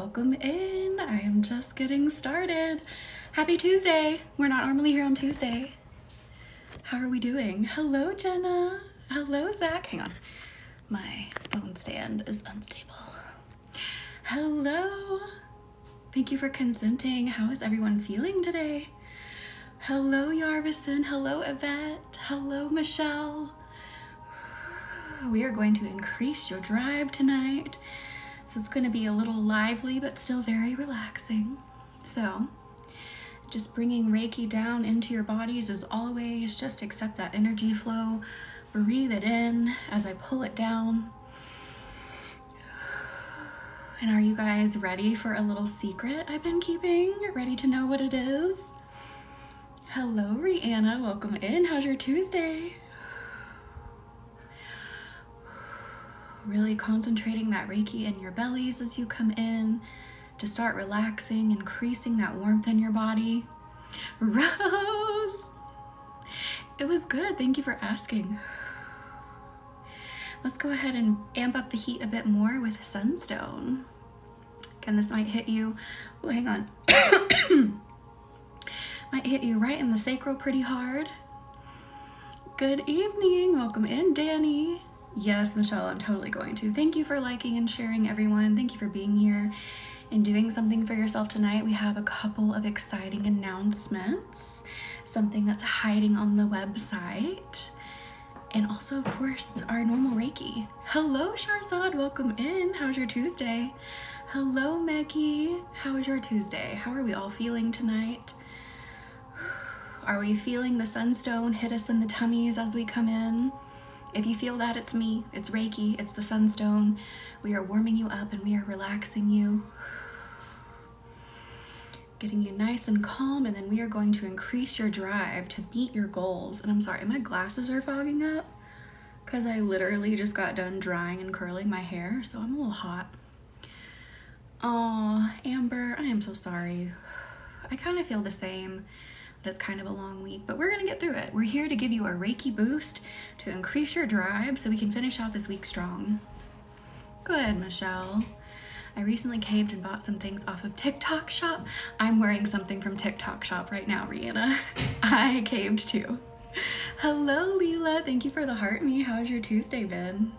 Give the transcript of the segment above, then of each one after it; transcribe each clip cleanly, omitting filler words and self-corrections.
welcome in. I am just getting started. Happy Tuesday. We're not normally here on Tuesday. How are we doing? Hello, Jenna. Hello, Zach. Hang on. My phone stand is unstable. Hello. Thank you for consenting. How is everyone feeling today? Hello, Yarvison. Hello, Yvette. Hello, Michelle. We are going to increase your drive tonight. So it's going to be a little lively, but still very relaxing. So just bringing Reiki down into your bodies as always. Just accept that energy flow. Breathe it in as I pull it down. And are you guys ready for a little secret I've been keeping? Ready to know what it is? Hello, Rihanna. Welcome in. How's your Tuesday? Really concentrating that Reiki in your bellies as you come in to start relaxing, increasing that warmth in your body. Rose! It was good. Thank you for asking. Let's go ahead and amp up the heat a bit more with Sunstone. Again, this might hit you. Oh, hang on. Might hit you right in the sacral pretty hard. Good evening. Welcome in, Danny. Yes, Michelle, I'm totally going to. Thank you for liking and sharing, everyone. Thank you for being here and doing something for yourself tonight. We have a couple of exciting announcements, something that's hiding on the website, and also, of course, our normal Reiki. Hello, Sharzad. Welcome in. How's your Tuesday? Hello, Maggie. How is your Tuesday? How are we all feeling tonight? Are we feeling the sunstone hit us in the tummies as we come in? If you feel that, it's me, it's Reiki, it's the sunstone. We are warming you up and we are relaxing you. Getting you nice and calm, and then we are going to increase your drive to meet your goals. And I'm sorry, my glasses are fogging up because I literally just got done drying and curling my hair, so I'm a little hot. Oh, Amber, I am so sorry. I kind of feel the same. It's kind of a long week, but we're gonna get through it. We're here to give you a Reiki boost to increase your drive so we can finish out this week strong. Good, Michelle. I recently caved and bought some things off of TikTok Shop. I'm wearing something from TikTok Shop right now, Rihanna. I caved too. Hello, Leela. Thank you for the heart me. How's your Tuesday been?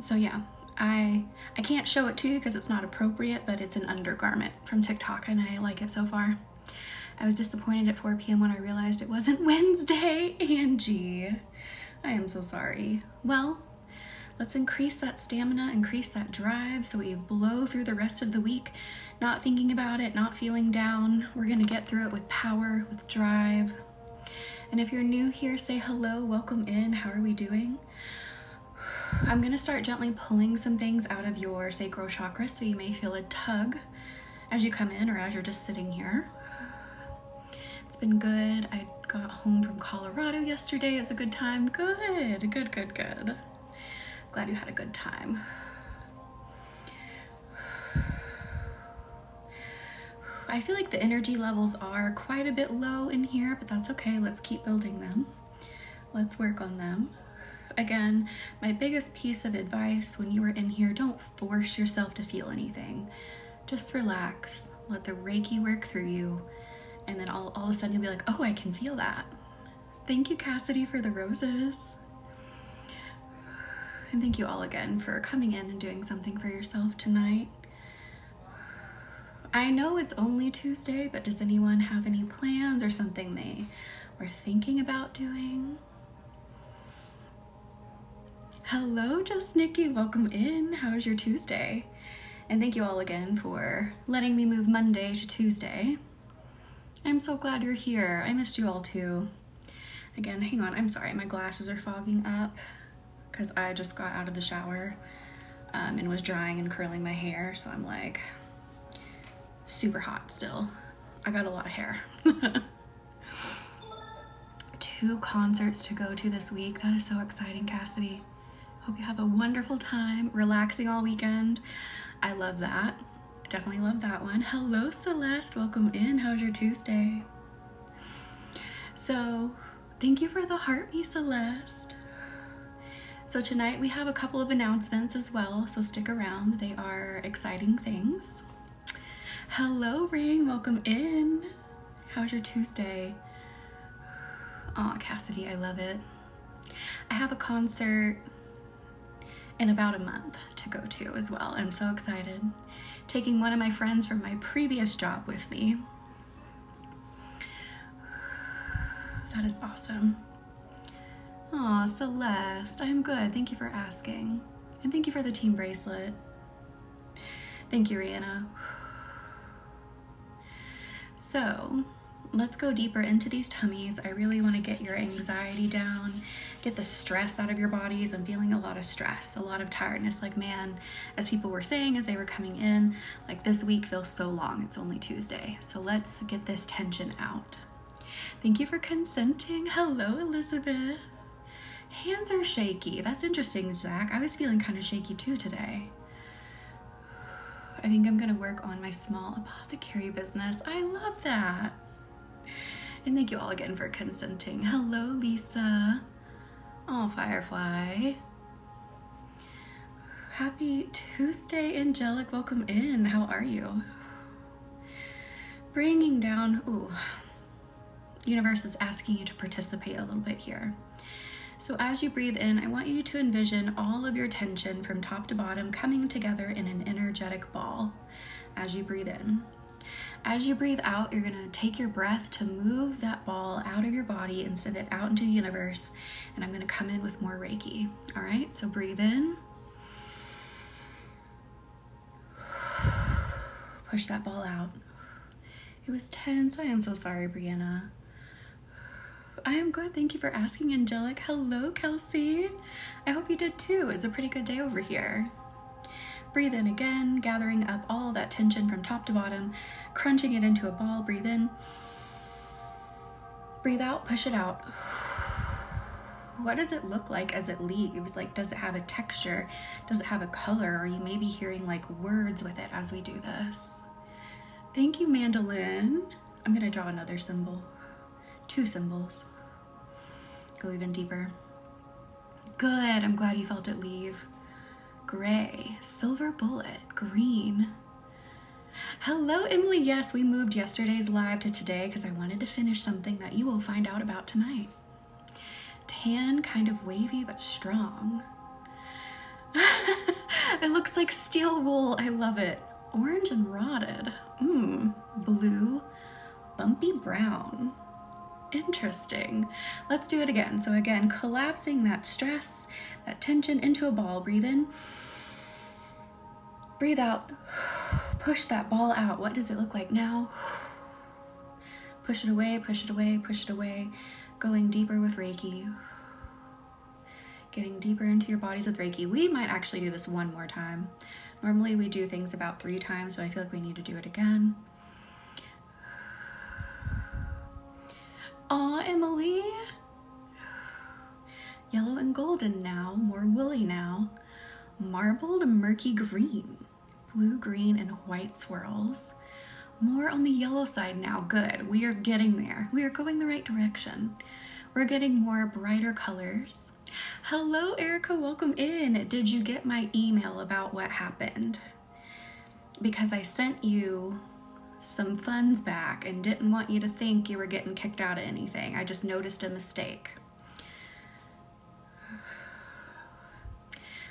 So yeah, I can't show it to you because it's not appropriate, but it's an undergarment from TikTok and I like it so far. I was disappointed at 4 p.m. when I realized it wasn't Wednesday. Angie, I am so sorry. Well, let's increase that stamina, increase that drive so we blow through the rest of the week, not thinking about it, not feeling down. We're gonna get through it with power, with drive. And if you're new here, say hello, welcome in. How are we doing? I'm gonna start gently pulling some things out of your sacral chakra, so you may feel a tug as you come in or as you're just sitting here. It's been good. I got home from Colorado yesterday. It was a good time. Good, good, good, good. Glad you had a good time. I feel like the energy levels are quite a bit low in here, but that's okay. Let's keep building them. Let's work on them. Again, my biggest piece of advice when you are in here, don't force yourself to feel anything. Just relax, let the Reiki work through you, and then all of a sudden you'll be like, oh, I can feel that. Thank you, Cassidy, for the roses. And thank you all again for coming in and doing something for yourself tonight. I know it's only Tuesday, but does anyone have any plans or something they were thinking about doing? Hello, Just Nikki, welcome in. How was your Tuesday? And thank you all again for letting me move Monday to Tuesday. I'm so glad you're here. I missed you all too. Again, hang on, I'm sorry, my glasses are fogging up because I just got out of the shower and was drying and curling my hair, so I'm like super hot still. I got a lot of hair. 2 concerts to go to this week. That is so exciting, Cassidy. Hope you have a wonderful time, relaxing all weekend. I love that. I definitely love that one. Hello, Celeste. Welcome in. How's your Tuesday? So, thank you for the heart me, Celeste. So tonight we have a couple of announcements as well, so stick around. They are exciting things. Hello, Ring, welcome in. How's your Tuesday? Aw, Cassidy, I love it. I have a concert in about a month to go to as well. I'm so excited. Taking one of my friends from my previous job with me. That is awesome. Aw, Celeste, I'm good. Thank you for asking. And thank you for the team bracelet. Thank you, Rihanna. So, let's go deeper into these tummies. I really want to get your anxiety down, get the stress out of your bodies. I'm feeling a lot of stress, a lot of tiredness. Like, man, as people were saying as they were coming in, like this week feels so long. It's only Tuesday. So let's get this tension out. Thank you for consenting. Hello, Elizabeth. Hands are shaky. That's interesting, Zach. I was feeling kind of shaky too today. I think I'm gonna work on my small apothecary business. I love that. And thank you all again for consenting. Hello, Lisa. Oh, Firefly. Happy Tuesday, Angelic. Welcome in. How are you? Bringing down, ooh. Universe is asking you to participate a little bit here. So as you breathe in, I want you to envision all of your tension from top to bottom coming together in an energetic ball as you breathe in. As you breathe out, you're gonna take your breath to move that ball out of your body and send it out into the universe. And I'm gonna come in with more Reiki. All right, so breathe in. Push that ball out. It was tense. I am so sorry, Brianna. I am good. Thank you for asking, Angelic. Hello, Kelsey. I hope you did too. It's a pretty good day over here. Breathe in again, gathering up all that tension from top to bottom, crunching it into a ball. Breathe in. Breathe out, push it out. What does it look like as it leaves? Like, does it have a texture? Does it have a color? Or you may be hearing like words with it as we do this. Thank you, Mandolin. I'm gonna draw another symbol. 2 symbols. Go even deeper. Good, I'm glad you felt it leave. Gray, silver bullet, green. Hello, Emily. Yes, we moved yesterday's live to today because I wanted to finish something that you will find out about tonight. Tan, kind of wavy, but strong. It looks like steel wool. I love it. Orange and rotted. Blue, bumpy brown. Interesting. Let's do it again. So again, collapsing that stress, that tension into a ball. Breathe in. Breathe out. Push that ball out. What does it look like now? Push it away, push it away, push it away. Going deeper with Reiki. Getting deeper into your bodies with Reiki. We might actually do this one more time. Normally we do things about 3 times, but I feel like we need to do it again. Aw, Emily. Yellow and golden now, more woolly now. Marbled murky green, blue, green, and white swirls. More on the yellow side now. Good, we are getting there. We are going the right direction. We're getting more brighter colors. Hello, Erica, welcome in. Did you get my email about what happened? Because I sent you some funds back and didn't want you to think you were getting kicked out of anything. I just noticed a mistake.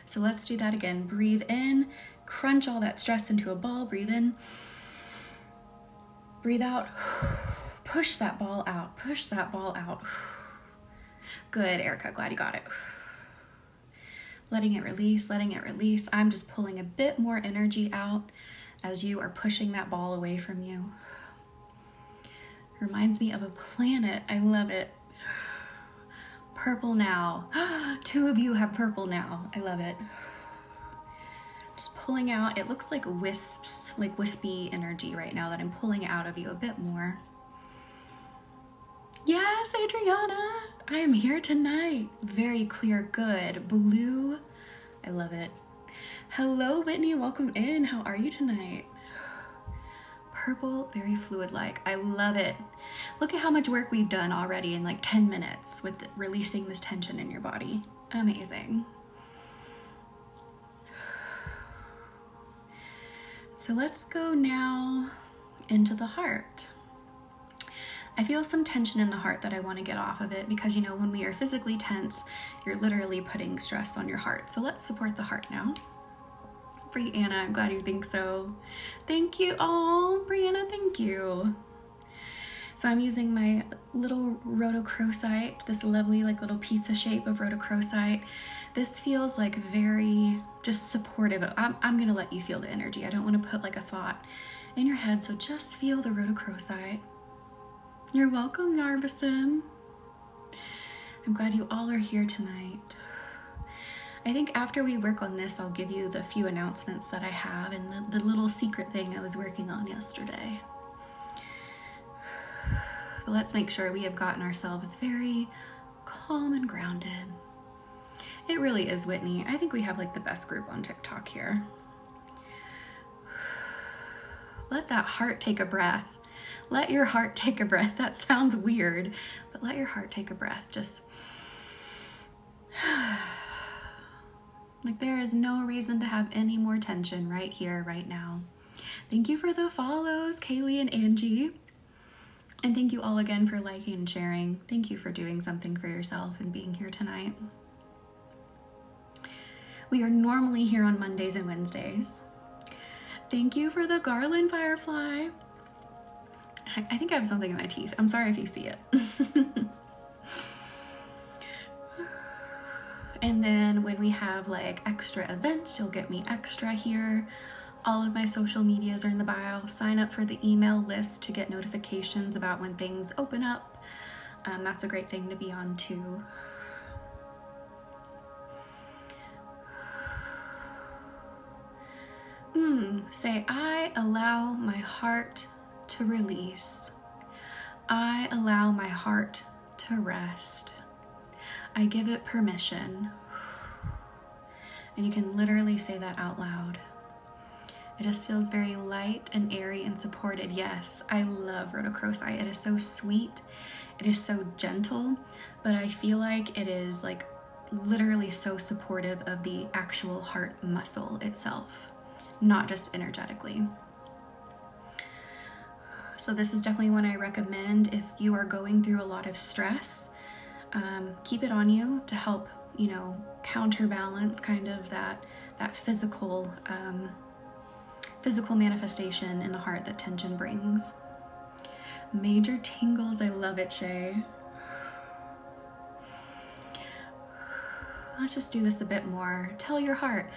So let's do that again. Breathe in, crunch all that stress into a ball. Breathe in, breathe out, push that ball out, push that ball out. Good, Erica, glad you got it. Letting it release, letting it release. I'm just pulling a bit more energy out as you are pushing that ball away from you. Reminds me of a planet. I love it. Purple now. 2 of you have purple now. I love it. Just pulling out. It looks like wisps, like wispy energy right now that I'm pulling out of you a bit more. Yes, Adriana. I am here tonight. Very clear. Good. Blue. I love it. Hello, Whitney. Welcome in. How are you tonight? Purple, very fluid-like. I love it. Look at how much work we've done already in like 10 minutes with releasing this tension in your body. Amazing. So let's go now into the heart. I feel some tension in the heart that I want to get off of it because, you know, when we are physically tense, you're literally putting stress on your heart. So let's support the heart now. Brianna, I'm glad you think so. Thank you. Oh, Brianna, thank you. So I'm using my little rhodochrosite, this lovely like little pizza shape of rhodochrosite. This feels like very just supportive. I'm gonna let you feel the energy. I don't want to put like a thought in your head, so just feel the rhodochrosite. You're welcome, Narvison. I'm glad you all are here tonight. I think after we work on this, I'll give you the few announcements that I have and the little secret thing I was working on yesterday. But let's make sure we have gotten ourselves very calm and grounded. It really is, Whitney. I think we have like the best group on TikTok here. Let that heart take a breath. Let your heart take a breath. That sounds weird, but let your heart take a breath. Just like there is no reason to have any more tension right here, right now. Thank you for the follows, Kaylee and Angie. And thank you all again for liking and sharing. Thank you for doing something for yourself and being here tonight. We are normally here on Mondays and Wednesdays. Thank you for the garland, Firefly. I think I have something in my teeth. I'm sorry if you see it. And then when we have like extra events, you'll get me extra here. All of my social medias are in the bio. Sign up for the email list to get notifications about when things open up. That's a great thing to be on too. Say, I allow my heart to release. I allow my heart to rest. I give it permission. And you can literally say that out loud. It just feels very light and airy and supported. Yes, I love rhodochrosite. It is so sweet. It is so gentle, but I feel like it is like literally so supportive of the actual heart muscle itself, not just energetically. So this is definitely one I recommend if you are going through a lot of stress. Keep it on you to help, you know, counterbalance kind of that physical manifestation in the heart that tension brings. Major tingles, I love it, Shay. Let's just do this a bit more. Tell your heart,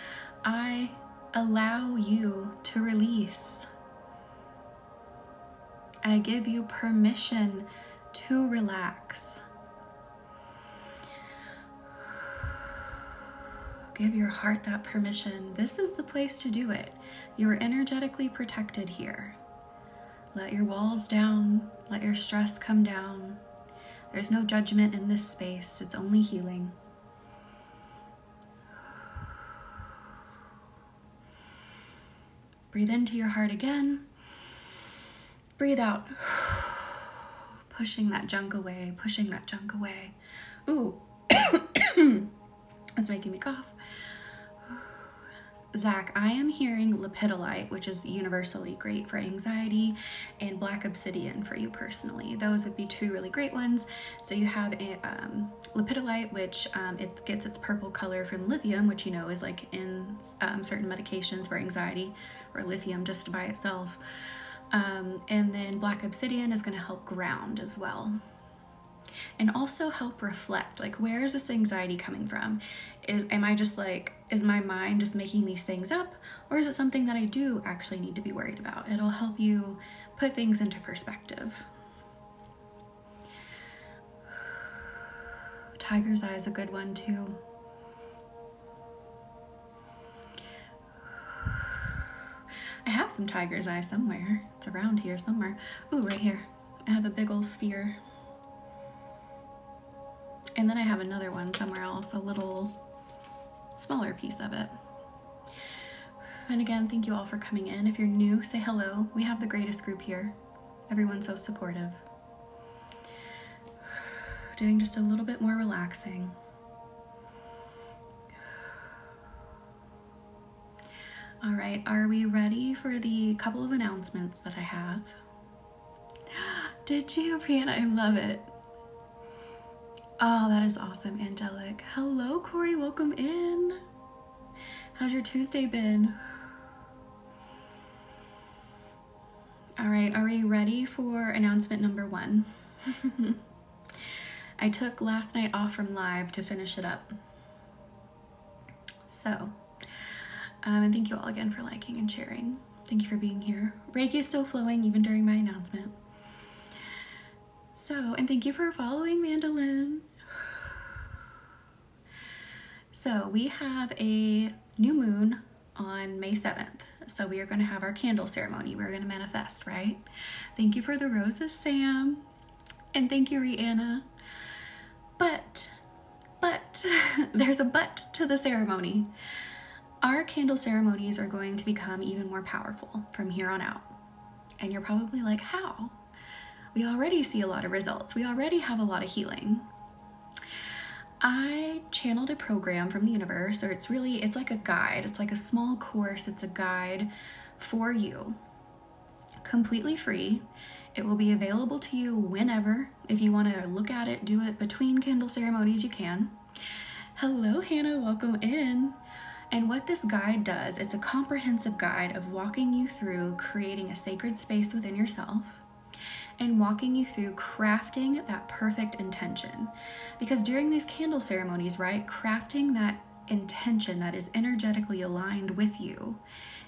I allow you to release. I give you permission to relax. Give your heart that permission. This is the place to do it. You're energetically protected here. Let your walls down. Let your stress come down. There's no judgment in this space. It's only healing. Breathe into your heart again. Breathe out. Pushing that junk away, pushing that junk away. Ooh, that's making me cough. Zach, I am hearing lepidolite, which is universally great for anxiety, and black obsidian for you personally. Those would be two really great ones. So you have a lepidolite, which it gets its purple color from lithium, which you know is like in certain medications for anxiety, or lithium just by itself. And then black obsidian is going to help ground as well. And also help reflect, like, where is this anxiety coming from? Am I just like, is my mind just making these things up? Or is it something that I do actually need to be worried about? It'll help you put things into perspective. Tiger's eye is a good one too. I have some tiger's eye somewhere. It's around here somewhere. Ooh, right here. I have a big old sphere. And then I have another one somewhere else, a little smaller piece of it. And again, thank you all for coming in. If you're new, say hello. We have the greatest group here. Everyone's so supportive. Doing just a little bit more relaxing. All All right, are we ready for the couple of announcements that I have? Did you, Brianna? I love it. Oh, that is awesome, Angelic. Hello, Corey, welcome in. How's your Tuesday been? All right, are we ready for announcement number 1? I took last night off from live to finish it up. So, and thank you all again for liking and sharing. Thank you for being here. Reiki is still flowing even during my announcement. So, and thank you for following, Mandolin. So we have a new moon on May 7th. So we are going to have our candle ceremony. We're going to manifest, right? Thank you for the roses, Sam. And thank you, Rihanna. But, there's a but to the ceremony. Our candle ceremonies are going to become even more powerful from here on out. And you're probably like, how? We already see a lot of results. We already have a lot of healing. I channeled a program from the universe, or it's like a guide. It's like a small course. It's a guide for you, completely free. It will be available to you whenever. If you want to look at it, do it between candle ceremonies, you can. Hello, Hannah, welcome in. And what this guide does, it's a comprehensive guide of walking you through creating a sacred space within yourself and walking you through crafting that perfect intention. Because during these candle ceremonies, right, crafting that intention that is energetically aligned with you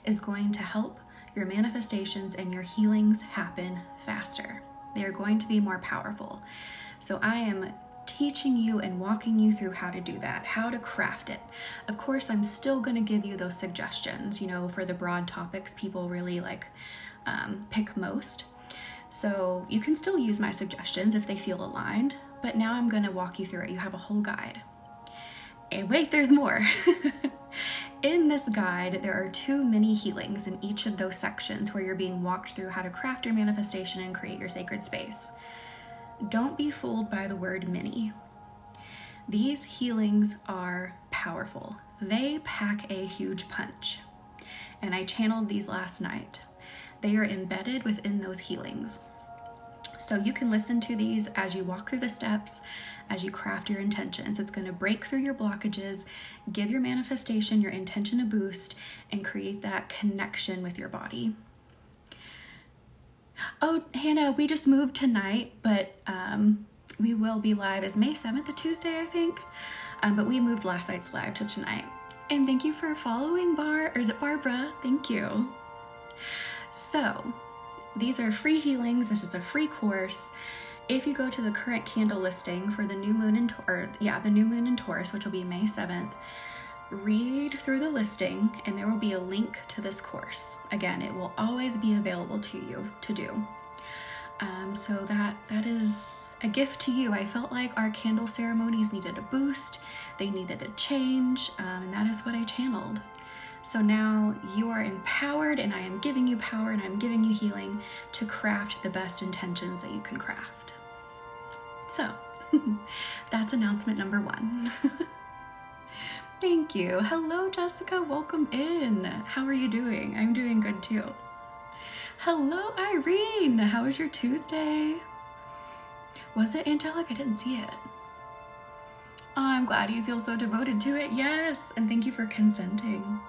is going to help your manifestations and your healings happen faster. They are going to be more powerful. So I am teaching you and walking you through how to do that, how to craft it. Of course, I'm still going to give you those suggestions, you know, for the broad topics people really like pick most. So you can still use my suggestions if they feel aligned, but now I'm going to walk you through it. You have a whole guide. And wait, there's more. In this guide, there are 2 mini healings in each of those sections where you're being walked through how to craft your manifestation and create your sacred space. Don't be fooled by the word mini. These healings are powerful. They pack a huge punch. And I channeled these last night. They are embedded within those healings. So you can listen to these as you walk through the steps, as you craft your intentions. It's going to break through your blockages, give your manifestation, your intention a boost, and create that connection with your body. Oh, Hannah, we just moved tonight, but we will be live as May 7th, a Tuesday, I think. But we moved last night's live to tonight. And thank you for following or is it Barbara? Thank you. So these are free healings. This is a free course. If you go to the current candle listing for the new moon in Taurus, which will be May 7th, read through the listing and there will be a link to this course. Again, it will always be available to you to do. So that is a gift to you. I felt like our candle ceremonies needed a boost. They needed a change, and that is what I channeled. So now you are empowered and I am giving you power and I'm giving you healing to craft the best intentions that you can craft. So that's announcement number 1. Thank you. Hello, Jessica. Welcome in. How are you doing? I'm doing good too. Hello, Irene. How was your Tuesday? Was it Angelic? I didn't see it. Oh, I'm glad you feel so devoted to it. Yes. And thank you for consenting.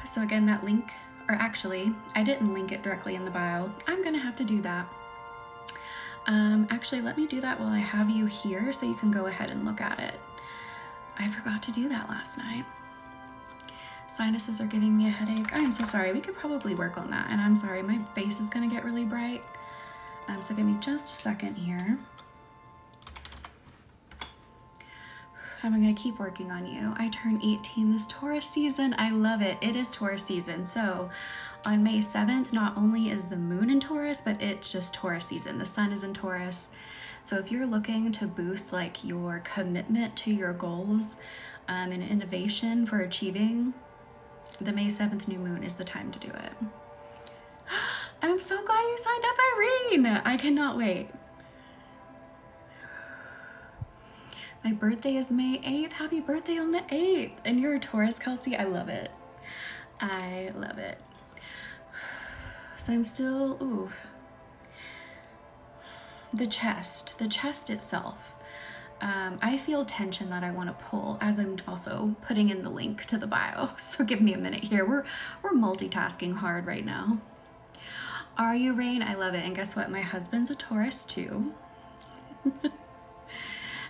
So again, that link, or actually, I didn't link it directly in the bio. I'm going to have to do that. Actually, let me do that while I have you here so you can go ahead and look at it. I forgot to do that last night. Sinuses are giving me a headache. I'm so sorry. We could probably work on that. And I'm sorry, my face is going to get really bright. So give me just a second here. I'm going to keep working on you. I turn 18 this Taurus season. I love it. It is Taurus season. So on May 7th, not only is the moon in Taurus, but it's just Taurus season. The sun is in Taurus. So if you're looking to boost like your commitment to your goals and innovation for achieving, the May 7th new moon is the time to do it. I'm so glad you signed up, Irene. I cannot wait. My birthday is May 8th. Happy birthday on the 8th. And you're a Taurus, Kelsey. I love it. I love it. So I'm still, ooh, the chest itself. I feel tension that I want to pull as I'm also putting in the link to the bio. So give me a minute here. We're multitasking hard right now. Are you, Rain? I love it. And guess what? My husband's a Taurus too.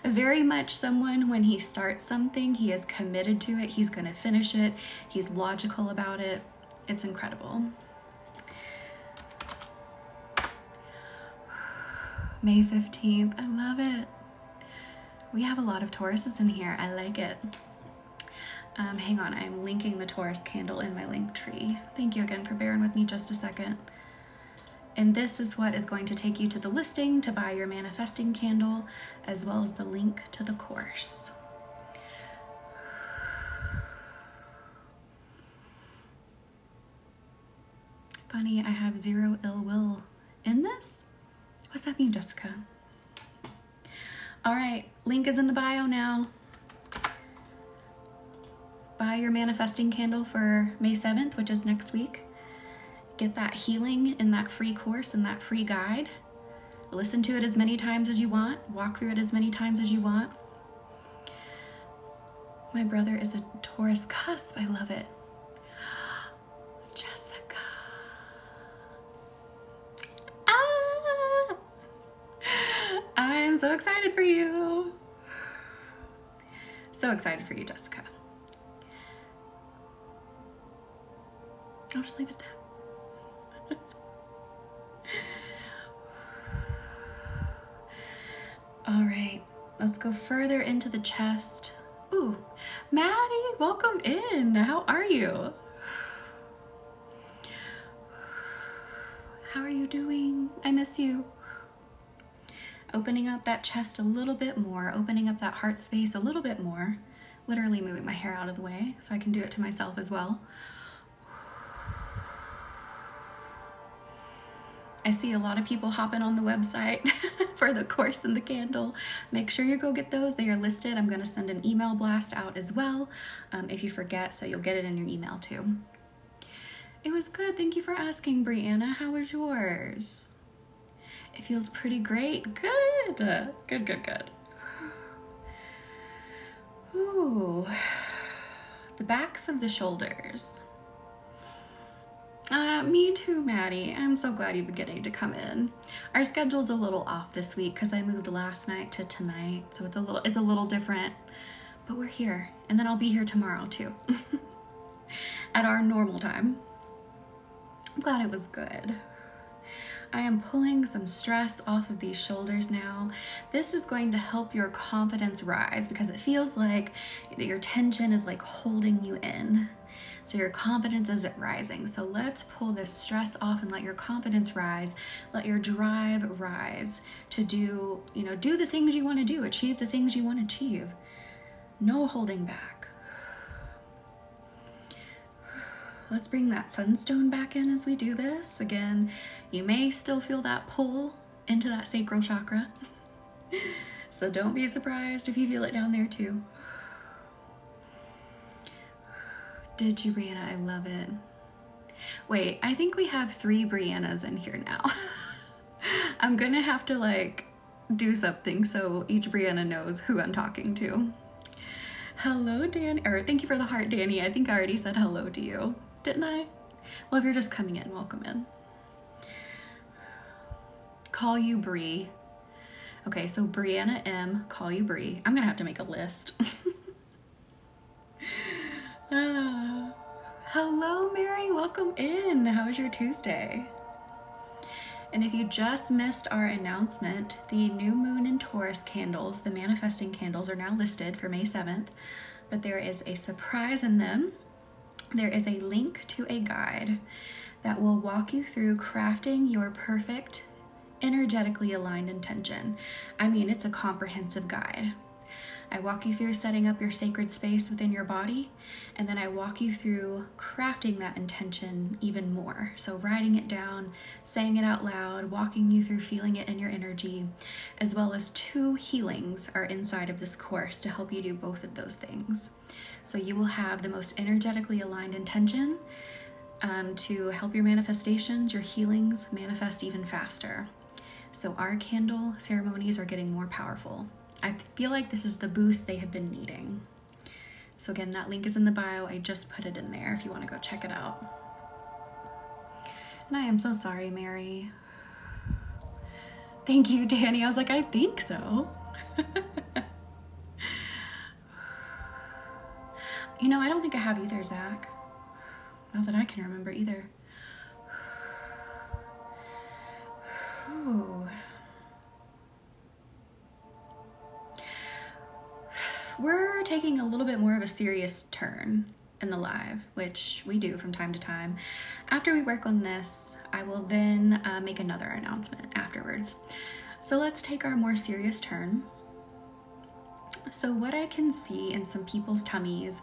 Very much someone, when he starts something, he is committed to it. He's going to finish it. He's logical about it. It's incredible. May 15th. I love it. We have a lot of Tauruses in here. I like it. Hang on. I'm linking the Taurus candle in my link tree. Thank you again for bearing with me just a second. And this is what is going to take you to the listing to buy your manifesting candle, as well as the link to the course. Funny, I have 0 ill will in this? What's that mean, Jessica? All right, link is in the bio now. Buy your manifesting candle for May 7th, which is next week. Get that healing in that free course and that free guide. Listen to it as many times as you want. Walk through it as many times as you want. My brother is a Taurus cusp. I love it. Jessica. Ah! I'm so excited for you. So excited for you, Jessica. I'll just leave it at that. All right, let's go further into the chest. Ooh, Maddie, welcome in. How are you? How are you doing? I miss you. Opening up that chest a little bit more, opening up that heart space a little bit more. Literally moving my hair out of the way so I can do it to myself as well. I see a lot of people hopping on the website for the course and the candle. Make sure you go get those. They are listed. I'm going to send an email blast out as well if you forget, so you'll get it in your email too. It was good. Thank you for asking, Brianna. How was yours? It feels pretty great. Good. Good, good, good. Ooh. The backs of the shoulders. Me too, Maddie. I'm so glad you've been getting to come in. Our schedule's a little off this week because I moved last night to tonight, so it's a little different. But we're here, and then I'll be here tomorrow too, at our normal time. I'm glad it was good. I am pulling some stress off of these shoulders now. This is going to help your confidence rise because it feels like your tension is like holding you in. So your confidence isn't rising. So let's pull this stress off and let your confidence rise. Let your drive rise to do the things you want to do, achieve the things you want to achieve. No holding back. Let's bring that sunstone back in as we do this. Again, you may still feel that pull into that sacral chakra. So don't be surprised if you feel it down there too. Did you, Brianna? I love it. Wait, I think we have 3 Briannas in here now. I'm gonna have to like do something so each Brianna knows who I'm talking to. Hello, Dan, or thank you for the heart, Danny. I think I already said hello to you, didn't I? Well, if you're just coming in, welcome in. Call you Bree. Okay, so Brianna M, call you Bree. I'm gonna have to make a list. Hello, Mary, welcome in. How was your Tuesday? And if you just missed our announcement, the new moon and Taurus candles, the manifesting candles, are now listed for May 7th, but there is a surprise in them. There is a link to a guide that will walk you through crafting your perfect, energetically aligned intention. I mean, it's a comprehensive guide. I walk you through setting up your sacred space within your body, and then I walk you through crafting that intention even more. So writing it down, saying it out loud, walking you through feeling it in your energy, as well as 2 healings are inside of this course to help you do both of those things. So you will have the most energetically aligned intention to help your manifestations, your healings manifest even faster. So our candle ceremonies are getting more powerful. I feel like this is the boost they have been needing. So again, that link is in the bio. I just put it in there if you want to go check it out. And I am so sorry, Mary. Thank you, Danny. I was like, I think so. You know, I don't think I have either, Zach. Not that I can remember either. Ooh. We're taking a little bit more of a serious turn in the live, which we do from time to time. After we work on this, I will then make another announcement afterwards. So let's take our more serious turn. So what I can see in some people's tummies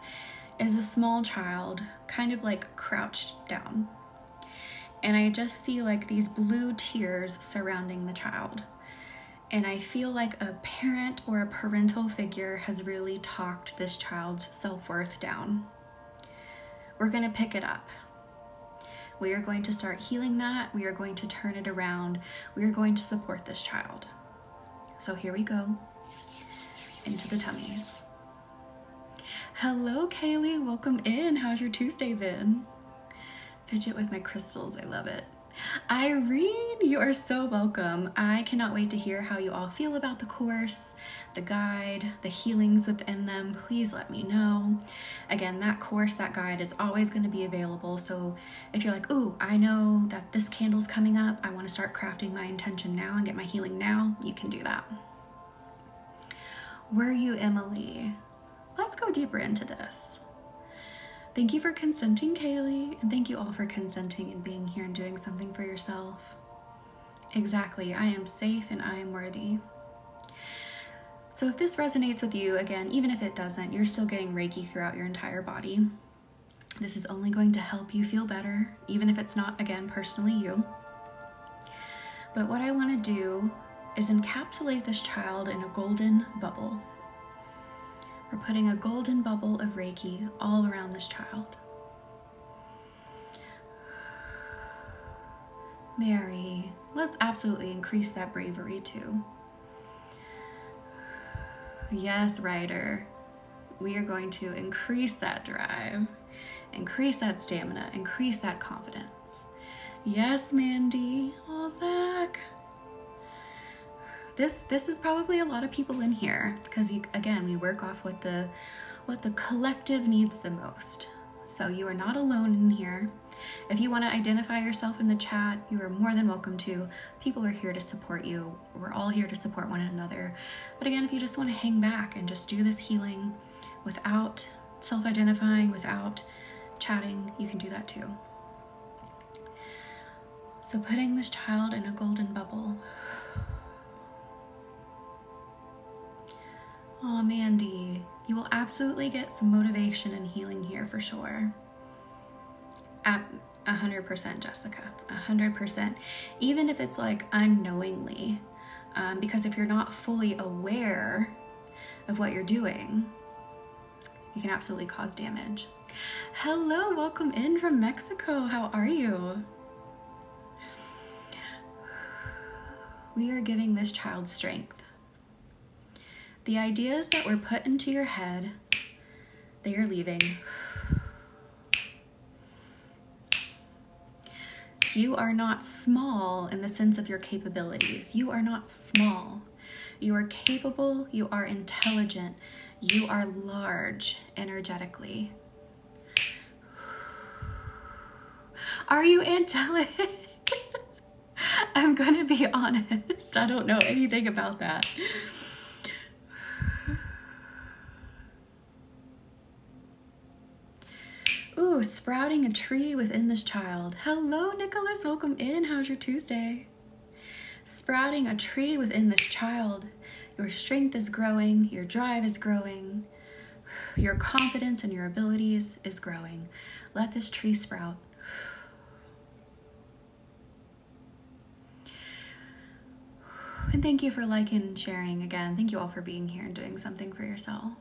is a small child kind of like crouched down. And I just see like these blue tears surrounding the child. And I feel like a parent or a parental figure has really talked this child's self-worth down. We're going to pick it up. We are going to start healing that. We are going to turn it around. We are going to support this child. So here we go into the tummies. Hello, Kaylee. Welcome in. How's your Tuesday been? Fidget with my crystals. I love it. Irene, you are so welcome. I cannot wait to hear how you all feel about the course, the guide, the healings within them. Please let me know. Again, that course, that guide is always going to be available. So if you're like, ooh, I know that this candle's coming up, I want to start crafting my intention now and get my healing now, you can do that. Were you Emily? Let's go deeper into this. Thank you for consenting, Kaylee, and thank you all for consenting and being here and doing something for yourself. Exactly, I am safe and I am worthy. So if this resonates with you, again, even if it doesn't, you're still getting Reiki throughout your entire body. This is only going to help you feel better, even if it's not, again, personally you. But what I want to do is encapsulate this child in a golden bubble. We're putting a golden bubble of Reiki all around this child. Mary, let's absolutely increase that bravery too. Yes, Ryder, we are going to increase that drive, increase that stamina, increase that confidence. Yes, Mandy. Oh, Zach. This is probably a lot of people in here because again, we work off what the collective needs the most. So you are not alone in here. If you want to identify yourself in the chat, you are more than welcome to. People are here to support you. We're all here to support one another. But again, if you just want to hang back and just do this healing without self-identifying, without chatting, you can do that too. So putting this child in a golden bubble. Oh, Mandy, you will absolutely get some motivation and healing here for sure. At 100%, Jessica, 100%. Even if it's like unknowingly, because if you're not fully aware of what you're doing, you can absolutely cause damage. Hello, welcome in from Mexico. How are you? We are giving this child strength. The ideas that were put into your head, they are leaving. You are not small in the sense of your capabilities. You are not small. You are capable, you are intelligent, you are large energetically. Are you angelic? I'm gonna be honest, I don't know anything about that. Ooh, sprouting a tree within this child. Hello, Nicholas, welcome in. How's your Tuesday? Sprouting a tree within this child. Your strength is growing, your drive is growing, your confidence and your abilities is growing. Let this tree sprout. And thank you for liking and sharing again. Thank you all for being here and doing something for yourself.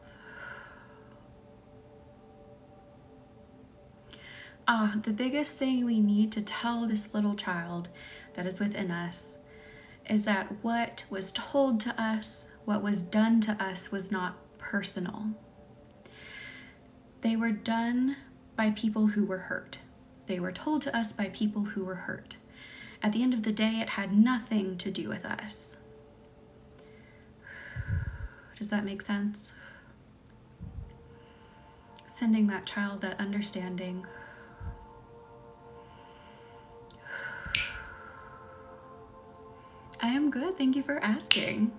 The biggest thing we need to tell this little child that is within us is that what was told to us, what was done to us was not personal. They were done by people who were hurt. They were told to us by people who were hurt. At the end of the day, it had nothing to do with us. Does that make sense? Sending that child that understanding. I am good. Thank you for asking.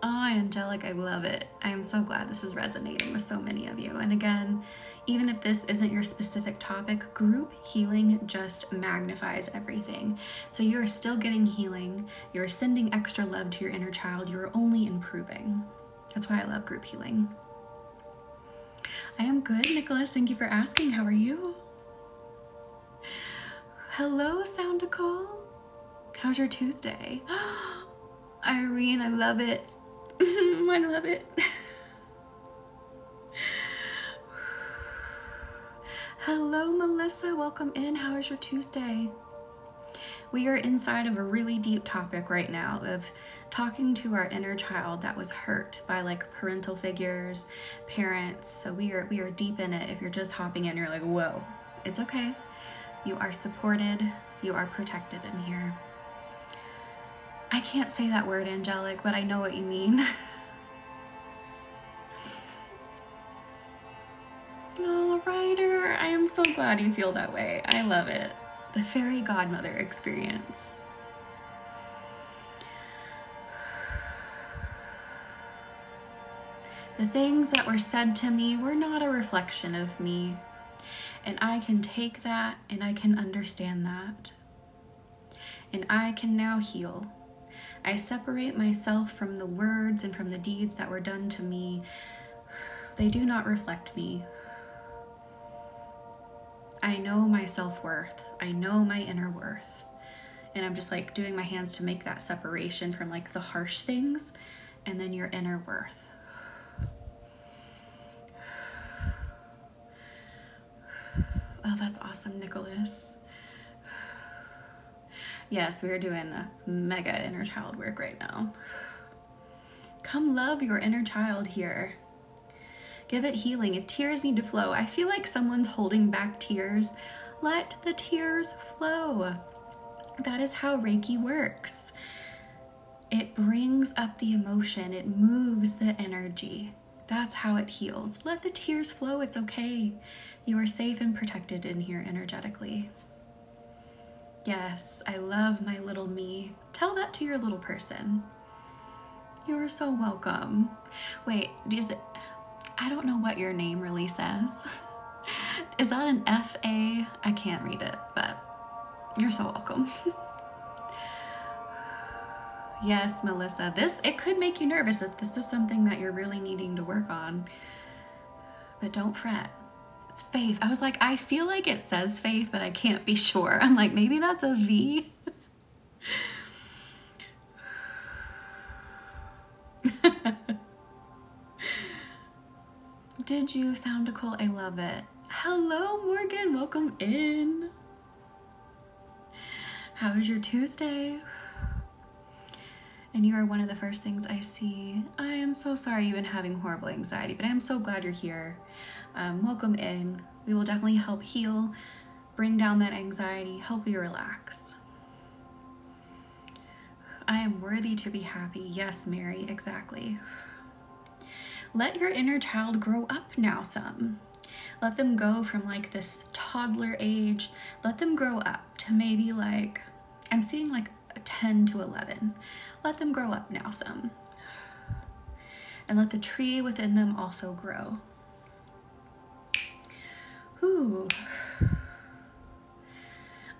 Oh, angelic, I love it. I am so glad this is resonating with so many of you. And again, even if this isn't your specific topic, group healing just magnifies everything. So you're still getting healing. You're sending extra love to your inner child. You're only improving. That's why I love group healing. I am good, Nicholas. Thank you for asking. How are you? Hello, Soundical. How's your Tuesday? Irene, I love it. I love it. Hello, Melissa. Welcome in. How is your Tuesday? We are inside of a really deep topic right now of talking to our inner child that was hurt by like parental figures, parents. So we are deep in it. If you're just hopping in, you're like, whoa, it's okay. You are supported. You are protected in here. I can't say that word, angelic, but I know what you mean. Oh, Ryder, I am so glad you feel that way. I love it. The fairy godmother experience. The things that were said to me were not a reflection of me, and I can take that and I can understand that, and I can now heal. I separate myself from the words and from the deeds that were done to me. They do not reflect me. I know my self-worth. I know my inner worth. And I'm just like doing my hands to make that separation from like the harsh things and then your inner worth. Oh, that's awesome, Nicholas. Yes, we're doing mega inner child work right now. Come love your inner child here. Give it healing. If tears need to flow, I feel like someone's holding back tears. Let the tears flow. That is how Reiki works. It brings up the emotion. It moves the energy. That's how it heals. Let the tears flow. It's okay. You are safe and protected in here energetically. Yes, I love my little me. Tell that to your little person. You are so welcome. Wait, I don't know what your name really says. Is that an F-A? I can't read it, but you're so welcome. Yes, Melissa, it could make you nervous if this is something that you're really needing to work on, but don't fret. It's faith. I was like, I feel like it says faith, but I can't be sure. I'm like, maybe that's a V. Did you, Soundical? I love it. Hello, Morgan. Welcome in. How was your Tuesday? And you are one of the first things I see. I am so sorry you've been having horrible anxiety, but I am so glad you're here. Welcome in. We will definitely help heal, bring down that anxiety, help you relax. I am worthy to be happy. Yes, Mary, exactly. Let your inner child grow up now some. Let them go from like this toddler age. Let them grow up to maybe like, I'm seeing like a 10 to 11. Let them grow up now some. And let the tree within them also grow. Ooh.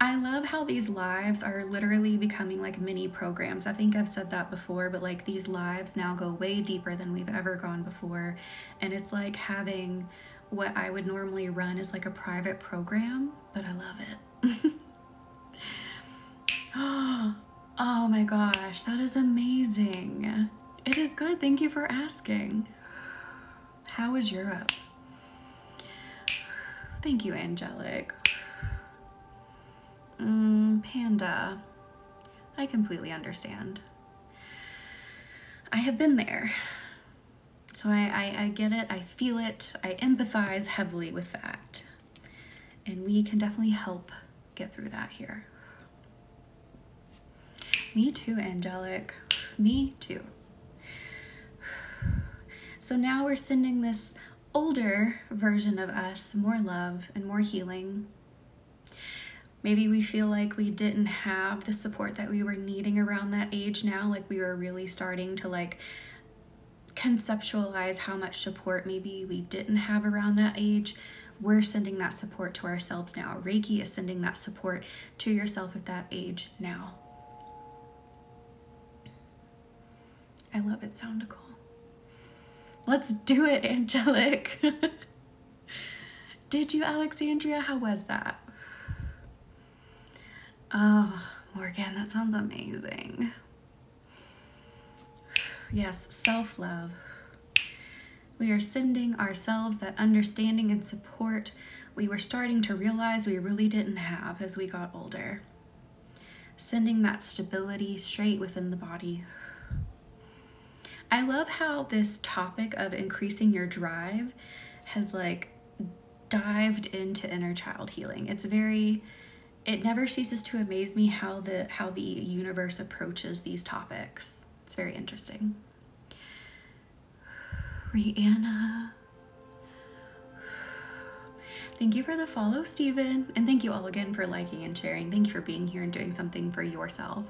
I love how these lives are literally becoming like mini programs. I think I've said that before, but like these lives now go way deeper than we've ever gone before. And it's like having what I would normally run as like a private program, but I love it. Oh my gosh, that is amazing. It is good. Thank you for asking. How was Europe? Thank you, Angelic. Panda. I completely understand. I have been there. So I get it, I feel it, I empathize heavily with that. And we can definitely help get through that here. Me too, Angelic. Me too. So now we're sending this older version of us more love and more healing. Maybe we feel like we didn't have the support that we were needing around that age now, like we were really starting to like conceptualize how much support maybe we didn't have around that age. We're sending that support to ourselves now. Reiki is sending that support to yourself at that age now. I love it, Soundical. Let's do it, Angelic. Did you, Alexandria? How was that? Oh, Morgan, that sounds amazing. Yes, self-love. We are sending ourselves that understanding and support we were starting to realize we really didn't have as we got older. Sending that stability straight within the body. I love how this topic of increasing your drive has like dived into inner child healing. It never ceases to amaze me how the universe approaches these topics. It's very interesting. Rihanna. Thank you for the follow, Steven. And thank you all again for liking and sharing. Thank you for being here and doing something for yourself.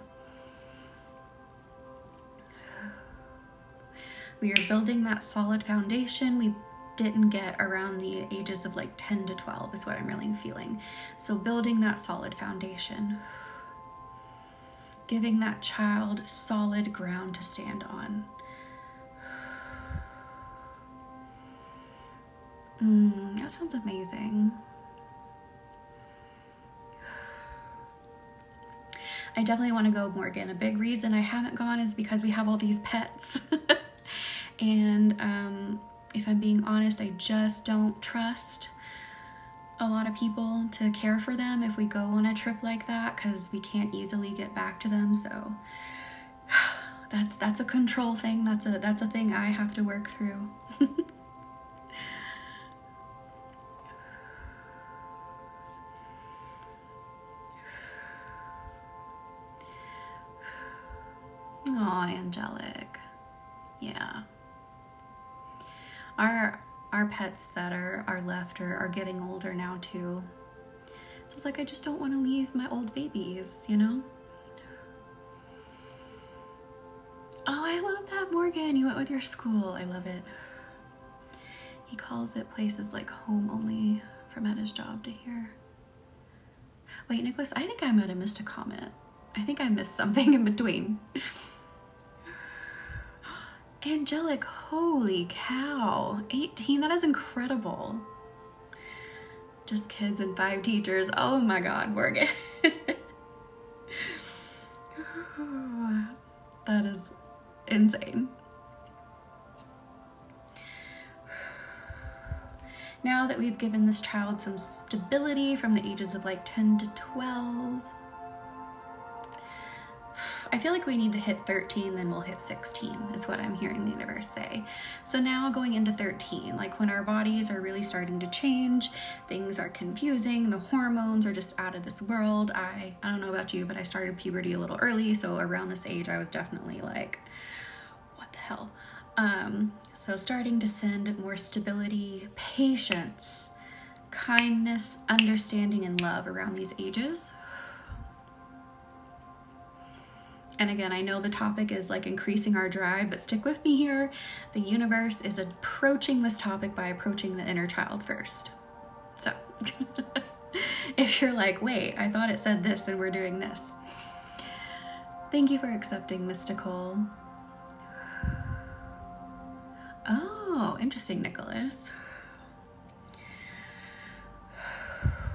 We are building that solid foundation we didn't get around the ages of like 10 to 12 is what I'm really feeling. So building that solid foundation. Giving that child solid ground to stand on. That sounds amazing. I definitely want to go, Morgan. A big reason I haven't gone is because we have all these pets. And if I'm being honest, I just don't trust a lot of people to care for them if we go on a trip like that, because we can't easily get back to them. So that's a control thing. That's a thing I have to work through. Oh, Angelic. Yeah. Our pets that are left are getting older now too. So it's like I just don't want to leave my old babies, you know? Oh, I love that, Morgan. You went with your school. I love it. He calls it places like home only from at his job to hear. Wait, Nicholas, I think I might have missed a comment. I think I missed something in between. Angelic, holy cow. 18, that is incredible. Just kids and 5 teachers. Oh my God, Morgan. That is insane. Now that we've given this child some stability from the ages of like 10 to 12, I feel like we need to hit 13, then we'll hit 16 is what I'm hearing the universe say. So now going into 13, like when our bodies are really starting to change, things are confusing, the hormones are just out of this world. I don't know about you, but I started puberty a little early. So around this age, I was definitely like, what the hell? So starting to send more stability, patience, kindness, understanding, and love around these ages. And again, I know the topic is like increasing our drive, but stick with me here. The universe is approaching this topic by approaching the inner child first. So If you're like, wait, I thought it said this and we're doing this. Thank you for accepting, Mystical. Oh, interesting, Nicholas.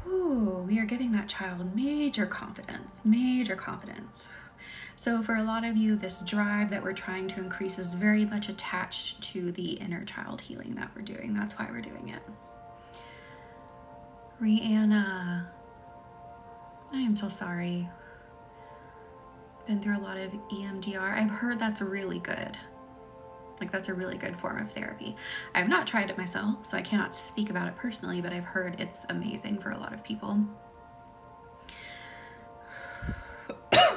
Ooh, we are giving that child major confidence, major confidence. So for a lot of you, this drive that we're trying to increase is very much attached to the inner child healing that we're doing. That's why we're doing it. Rihanna, I am so sorry. Been through a lot of EMDR. I've heard that's really good. Like, that's a really good form of therapy. I've not tried it myself, so I cannot speak about it personally, but I've heard it's amazing for a lot of people.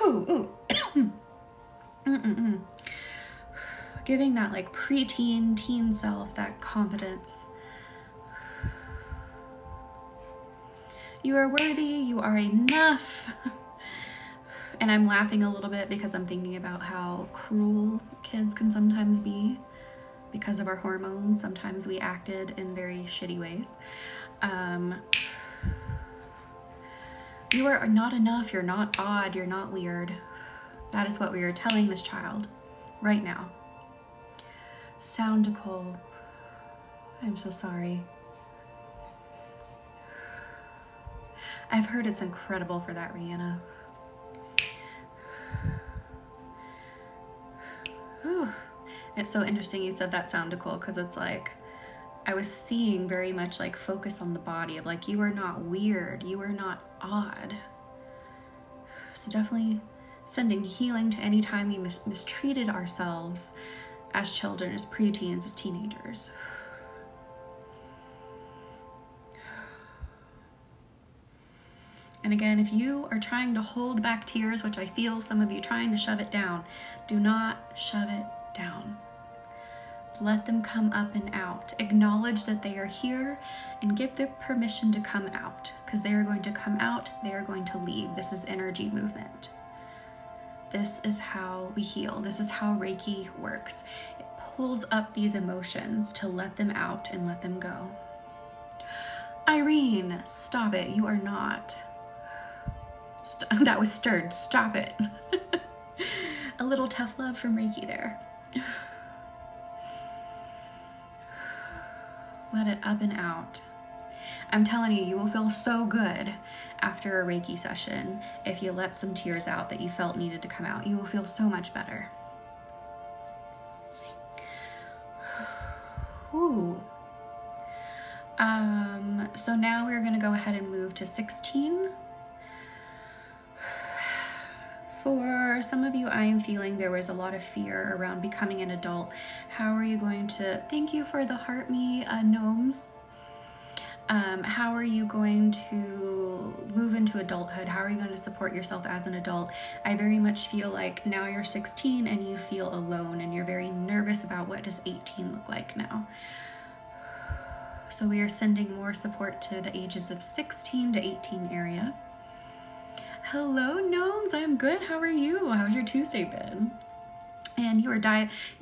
Ooh, ooh. Giving that like preteen, teen self that confidence. You are worthy, you are enough. And I'm laughing a little bit because I'm thinking about how cruel kids can sometimes be because of our hormones. Sometimes we acted in very shitty ways. You are not enough, you're not odd, you're not weird. That is what we are telling this child right now. Soundical, I'm so sorry. I've heard it's incredible for that, Rihanna. Whew. It's so interesting you said that soundical, because it's like, I was seeing very much like focus on the body of like, you are not weird, you are not odd. So definitely sending healing to any time we mistreated ourselves as children, as preteens, as teenagers. And again, if you are trying to hold back tears, which I feel some of you trying to shove it down, do not shove it down. Let them come up and out. Acknowledge that they are here and give them permission to come out, because they are going to come out, they are going to leave. This is energy movement. This is how we heal. This is how Reiki works. It pulls up these emotions to let them out and let them go. Irene, stop it. You are not. That was stirred. Stop it. A little tough love from Reiki there. Let it up and out. I'm telling you, you will feel so good after a Reiki session if you let some tears out that you felt needed to come out. You will feel so much better. Ooh. So now we're going to go ahead and move to 16. For some of you, I am feeling there was a lot of fear around becoming an adult. How are you going to, thank you for the heart me gnomes. How are you going to move into adulthood? How are you going to support yourself as an adult? I very much feel like now you're 16 and you feel alone and you're very nervous about what does 18 look like now. So we are sending more support to the ages of 16 to 18 area. Hello, gnomes. I'm good. How are you? How's your Tuesday been? And you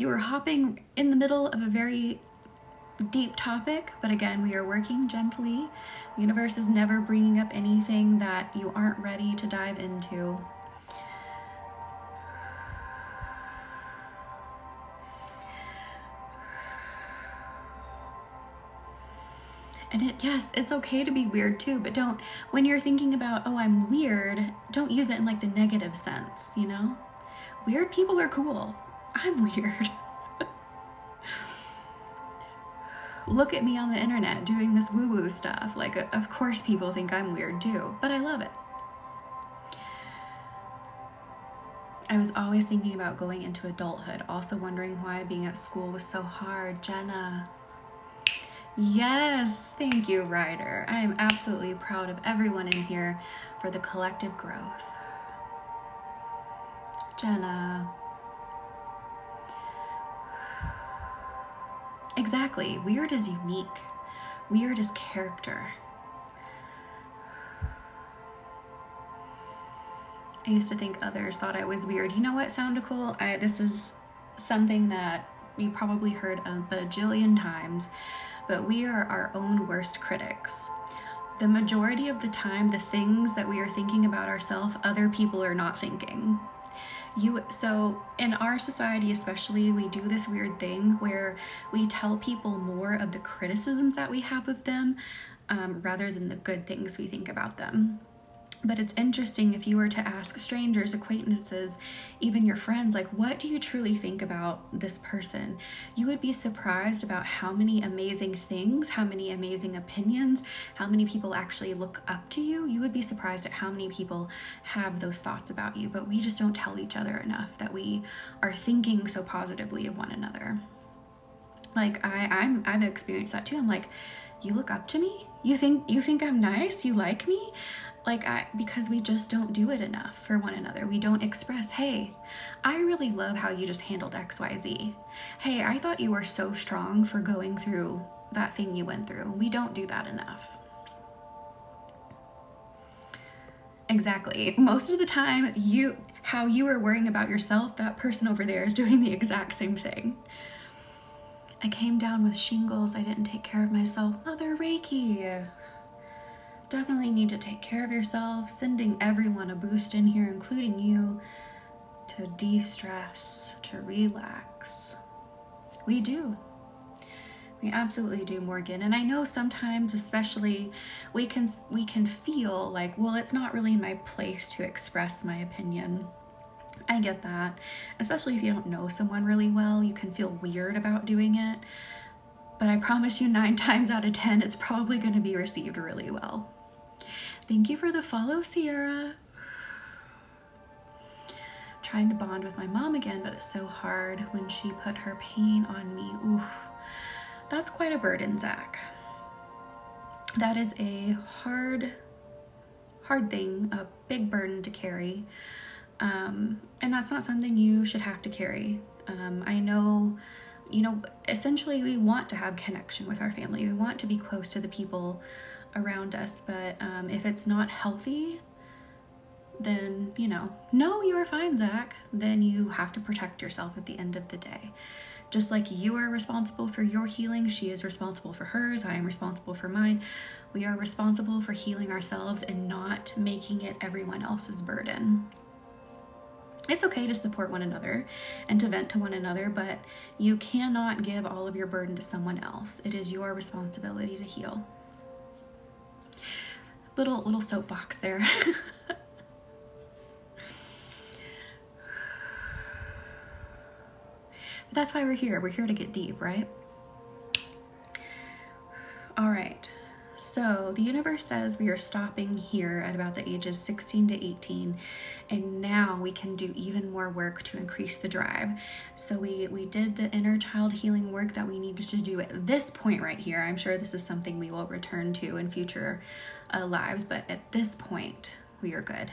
were hopping in the middle of a very deep topic, but again, we are working gently. The universe is never bringing up anything that you aren't ready to dive into. And yes, it's okay to be weird too, but don't, when you're thinking about, oh, I'm weird, don't use it in like the negative sense, you know? Weird people are cool. I'm weird. Look at me on the internet doing this woo-woo stuff. Like, of course people think I'm weird too, but I love it. I was always thinking about going into adulthood, also wondering why being at school was so hard. Jenna. Yes, thank you, Ryder. I am absolutely proud of everyone in here for the collective growth. Jenna. Exactly. Weird is unique. Weird is character. I used to think others thought I was weird. You know what, Soundical? This is something that you probably heard a bajillion times, but we are our own worst critics. the majority of the time, the things that we are thinking about ourselves, other people are not thinking. So in our society especially, we do this weird thing where we tell people more of the criticisms that we have of them rather than the good things we think about them. But it's interesting, if you were to ask strangers, acquaintances, even your friends, like, what do you truly think about this person? You would be surprised about how many amazing things, how many amazing opinions, how many people actually look up to you. You would be surprised at how many people have those thoughts about you, but we just don't tell each other enough that we are thinking so positively of one another. Like, I've experienced that too. I'm like, you look up to me? You think I'm nice? You like me? Like, because we just don't do it enough for one another. We don't express, hey, I really love how you just handled XYZ. Hey, I thought you were so strong for going through that thing you went through. We don't do that enough. Exactly. Most of the time, how you are worrying about yourself, that person over there is doing the exact same thing. I came down with shingles. I didn't take care of myself. Mother Reiki. Definitely need to take care of yourself. Sending everyone a boost in here, including you, to de-stress, to relax. We do. We absolutely do, Morgan. And I know sometimes, especially, we can feel like, well, it's not really my place to express my opinion. I get that. Especially if you don't know someone really well, you can feel weird about doing it. But I promise you, 9 times out of 10, it's probably going to be received really well. Thank you for the follow, Sierra. I'm trying to bond with my mom again, but it's so hard when she put her pain on me. Oof. That's quite a burden, Zach. That is a hard thing, a big burden to carry. And that's not something you should have to carry. I know, essentially we want to have connection with our family. We want to be close to the people around us, but if it's not healthy, then, no, you are fine, Zach. Then you have to protect yourself at the end of the day. Just like you are responsible for your healing, she is responsible for hers, I am responsible for mine. We are responsible for healing ourselves and not making it everyone else's burden. It's okay to support one another and to vent to one another, but you cannot give all of your burden to someone else. It is your responsibility to heal. Little soapbox there. But that's why we're here. We're here to get deep, right? All right. So the universe says we are stopping here at about the ages 16 to 18, and now we can do even more work to increase the drive. So we did the inner child healing work that we needed to do at this point right here. I'm sure this is something we will return to in future lives, but at this point we are good.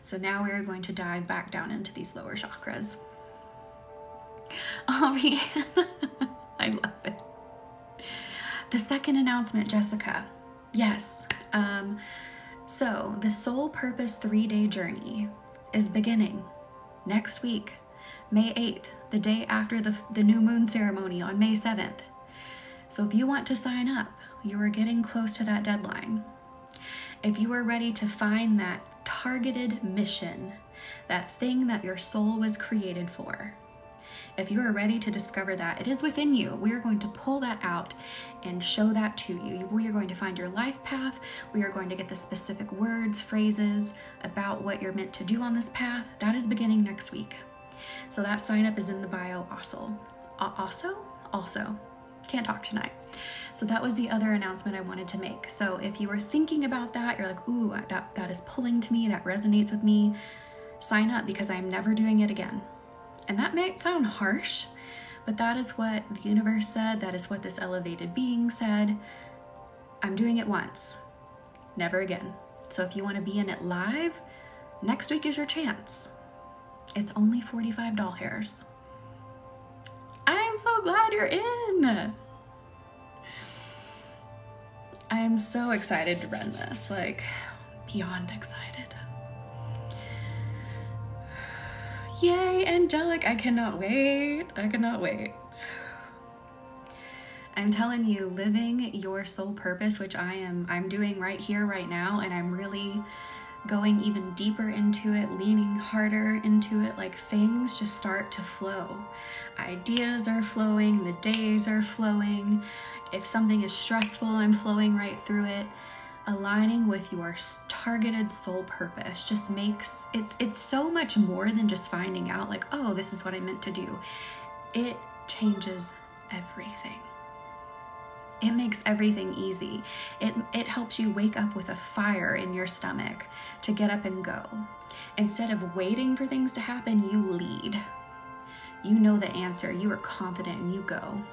So now we are going to dive back down into these lower chakras. Oh, Rihanna. I love it. The second announcement, Jessica. Yes. So the Soul Purpose 3-day journey is beginning next week, May 8th, the day after the new moon ceremony on May 7th. So if you want to sign up, you are getting close to that deadline. If you are ready to find that targeted mission, that thing that your soul was created for, if you are ready to discover that, it is within you. We are going to pull that out and show that to you. We are going to find your life path. We are going to get the specific words, phrases about what you're meant to do on this path. That is beginning next week. So that sign up is in the bio also. Also. Can't talk tonight. So that was the other announcement I wanted to make. So if you were thinking about that, you're like, ooh, that is pulling to me, that resonates with me, sign up, because I'm never doing it again. And that might sound harsh, but that is what the universe said. That is what this elevated being said. I'm doing it once, never again. So if you want to be in it live, next week is your chance. It's only $45. I'm so glad you're in. I'm so excited to run this, like beyond excited. Yay, angelic, I cannot wait. I'm telling you, living your soul purpose, which I'm doing right here, right now, and I'm really going even deeper into it, leaning harder into it, like things just start to flow. Ideas are flowing, the days are flowing. If something is stressful, I'm flowing right through it. Aligning with your targeted soul purpose just makes it's so much more than just finding out like, oh, this is what I meant to do. It changes everything. It makes everything easy. It helps you wake up with a fire in your stomach to get up and go. Instead of waiting for things to happen, you lead. You know the answer. You are confident and you go.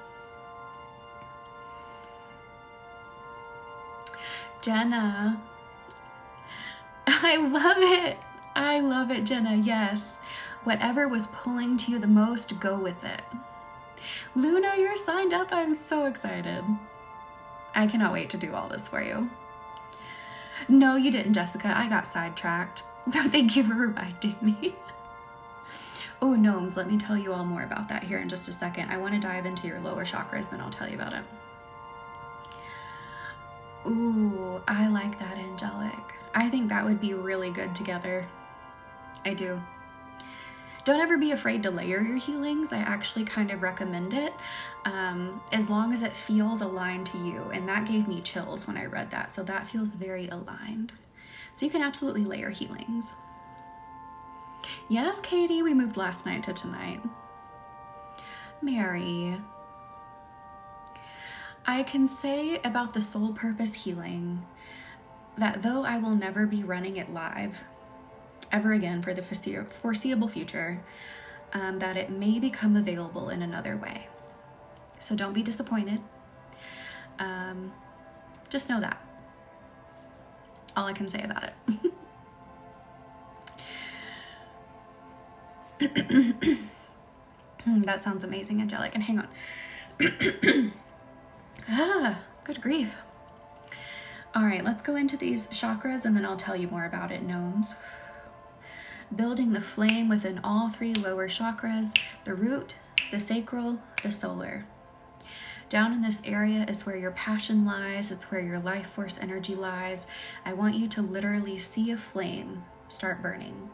Jenna, I love it. I love it, Jenna. Yes. Whatever was pulling to you the most, go with it. Luna, you're signed up. I'm so excited. I cannot wait to do all this for you. No, you didn't, Jessica. I got sidetracked. Thank you for reminding me. Oh, gnomes, let me tell you all more about that here in just a second. I want to dive into your lower chakras, then I'll tell you about it. Ooh, I like that, angelic. I think that would be really good together. I do. Don't ever be afraid to layer your healings. I actually kind of recommend it, as long as it feels aligned to you. And that gave me chills when I read that. So that feels very aligned. So you can absolutely layer healings. Yes, Katie, we moved last night to tonight. Mary, I can say about the soul purpose healing that though I will never be running it live ever again for the foreseeable future, that it may become available in another way. So don't be disappointed. Just know that. All I can say about it. That sounds amazing, angelic. And hang on. Good grief. All right, let's go into these chakras and then I'll tell you more about it, gnomes. Building the flame within all three lower chakras, the root, the sacral, the solar. Down in this area is where your passion lies. It's where your life force energy lies. I want you to literally see a flame start burning.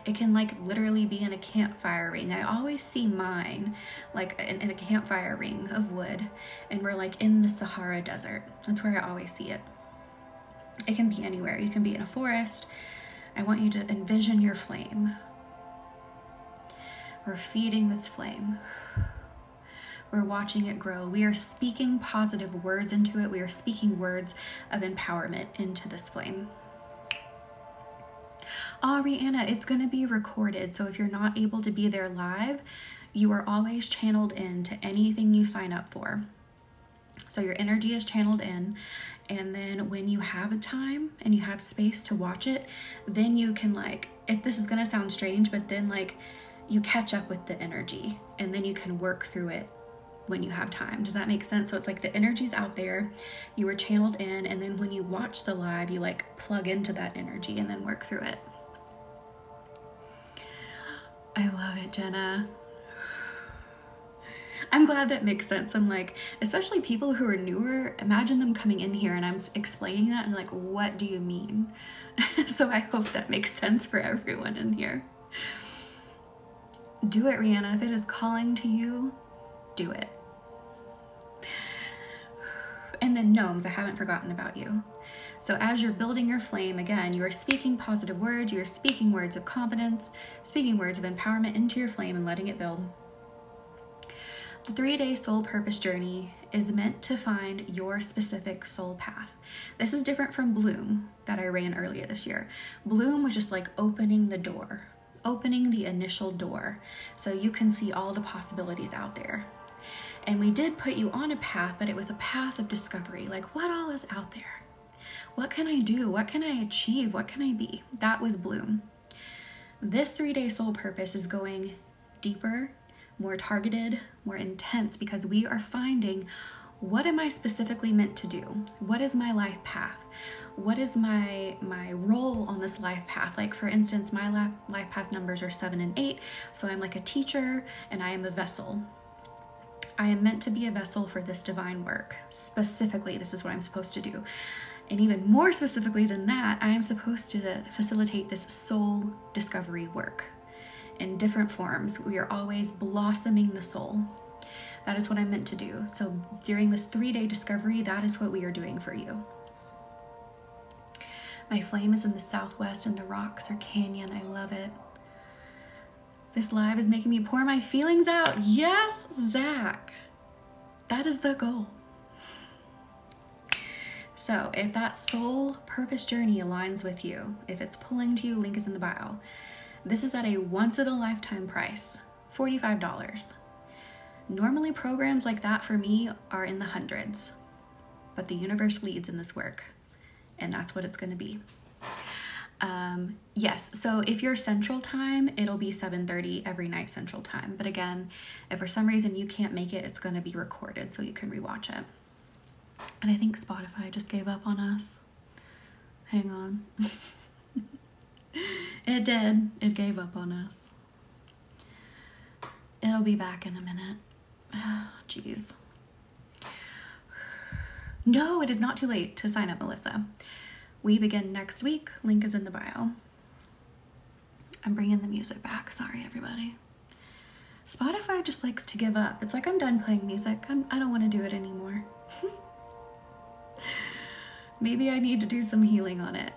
It can like literally be in a campfire ring. I always see mine like in a campfire ring of wood, and we're like in the Sahara Desert. That's where I always see it. It can be anywhere. You can be in a forest. I want you to envision your flame. We're feeding this flame. We're watching it grow. We are speaking positive words into it. We are speaking words of empowerment into this flame. Rihanna, it's going to be recorded. So if you're not able to be there live, you are always channeled into anything you sign up for. So your energy is channeled in. And then when you have a time and you have space to watch it, then you can like, if this is going to sound strange, but then like you catch up with the energy and then you can work through it when you have time. Does that make sense? So it's like the energy's out there, you were channeled in, and then when you watch the live, you like plug into that energy and then work through it. I love it, Jenna. I'm glad that makes sense. I'm like, especially people who are newer, imagine them coming in here and I'm explaining that and like, what do you mean? So I hope that makes sense for everyone in here. Do it, Rihanna. If it is calling to you, do it. And then gnomes, I haven't forgotten about you. So as you're building your flame, again, you are speaking positive words, you are speaking words of confidence, speaking words of empowerment into your flame and letting it build. The 3-day soul purpose journey is meant to find your specific soul path. This is different from Bloom that I ran earlier this year. Bloom was just like opening the door, opening the initial door so you can see all the possibilities out there. And we did put you on a path, but it was a path of discovery. Like, what all is out there? What can I do? What can I achieve? What can I be? That was Bloom. This 3-day soul purpose is going deeper, more targeted, more intense, because we are finding, what am I specifically meant to do? What is my life path? What is my role on this life path? Like, for instance, my life path numbers are 7 and 8. So I'm like a teacher and I am a vessel. I am meant to be a vessel for this divine work. Specifically, this is what I'm supposed to do. And even more specifically than that, I am supposed to facilitate this soul discovery work in different forms. We are always blossoming the soul. That is what I'm meant to do. So during this 3-day discovery, that is what we are doing for you. My flame is in the southwest and the rocks are canyon. I love it. This live is making me pour my feelings out. Yes, Zach. That is the goal. So if that soul purpose journey aligns with you, if it's pulling to you, link is in the bio. This is at a once-in-a-lifetime price, $45. Normally programs like that for me are in the hundreds, but the universe leads in this work, and that's what it's going to be. Yes, so if you're Central Time, it'll be 7:30 every night Central Time. But again, if for some reason you can't make it, it's going to be recorded so you can rewatch it. And I think Spotify just gave up on us. Hang on. It did. It gave up on us. It'll be back in a minute. Oh, jeez. No, it is not too late to sign up, Melissa. We begin next week. Link is in the bio. I'm bringing the music back. Sorry, everybody. Spotify just likes to give up. It's like I'm done playing music. I don't want to do it anymore. Maybe I need to do some healing on it.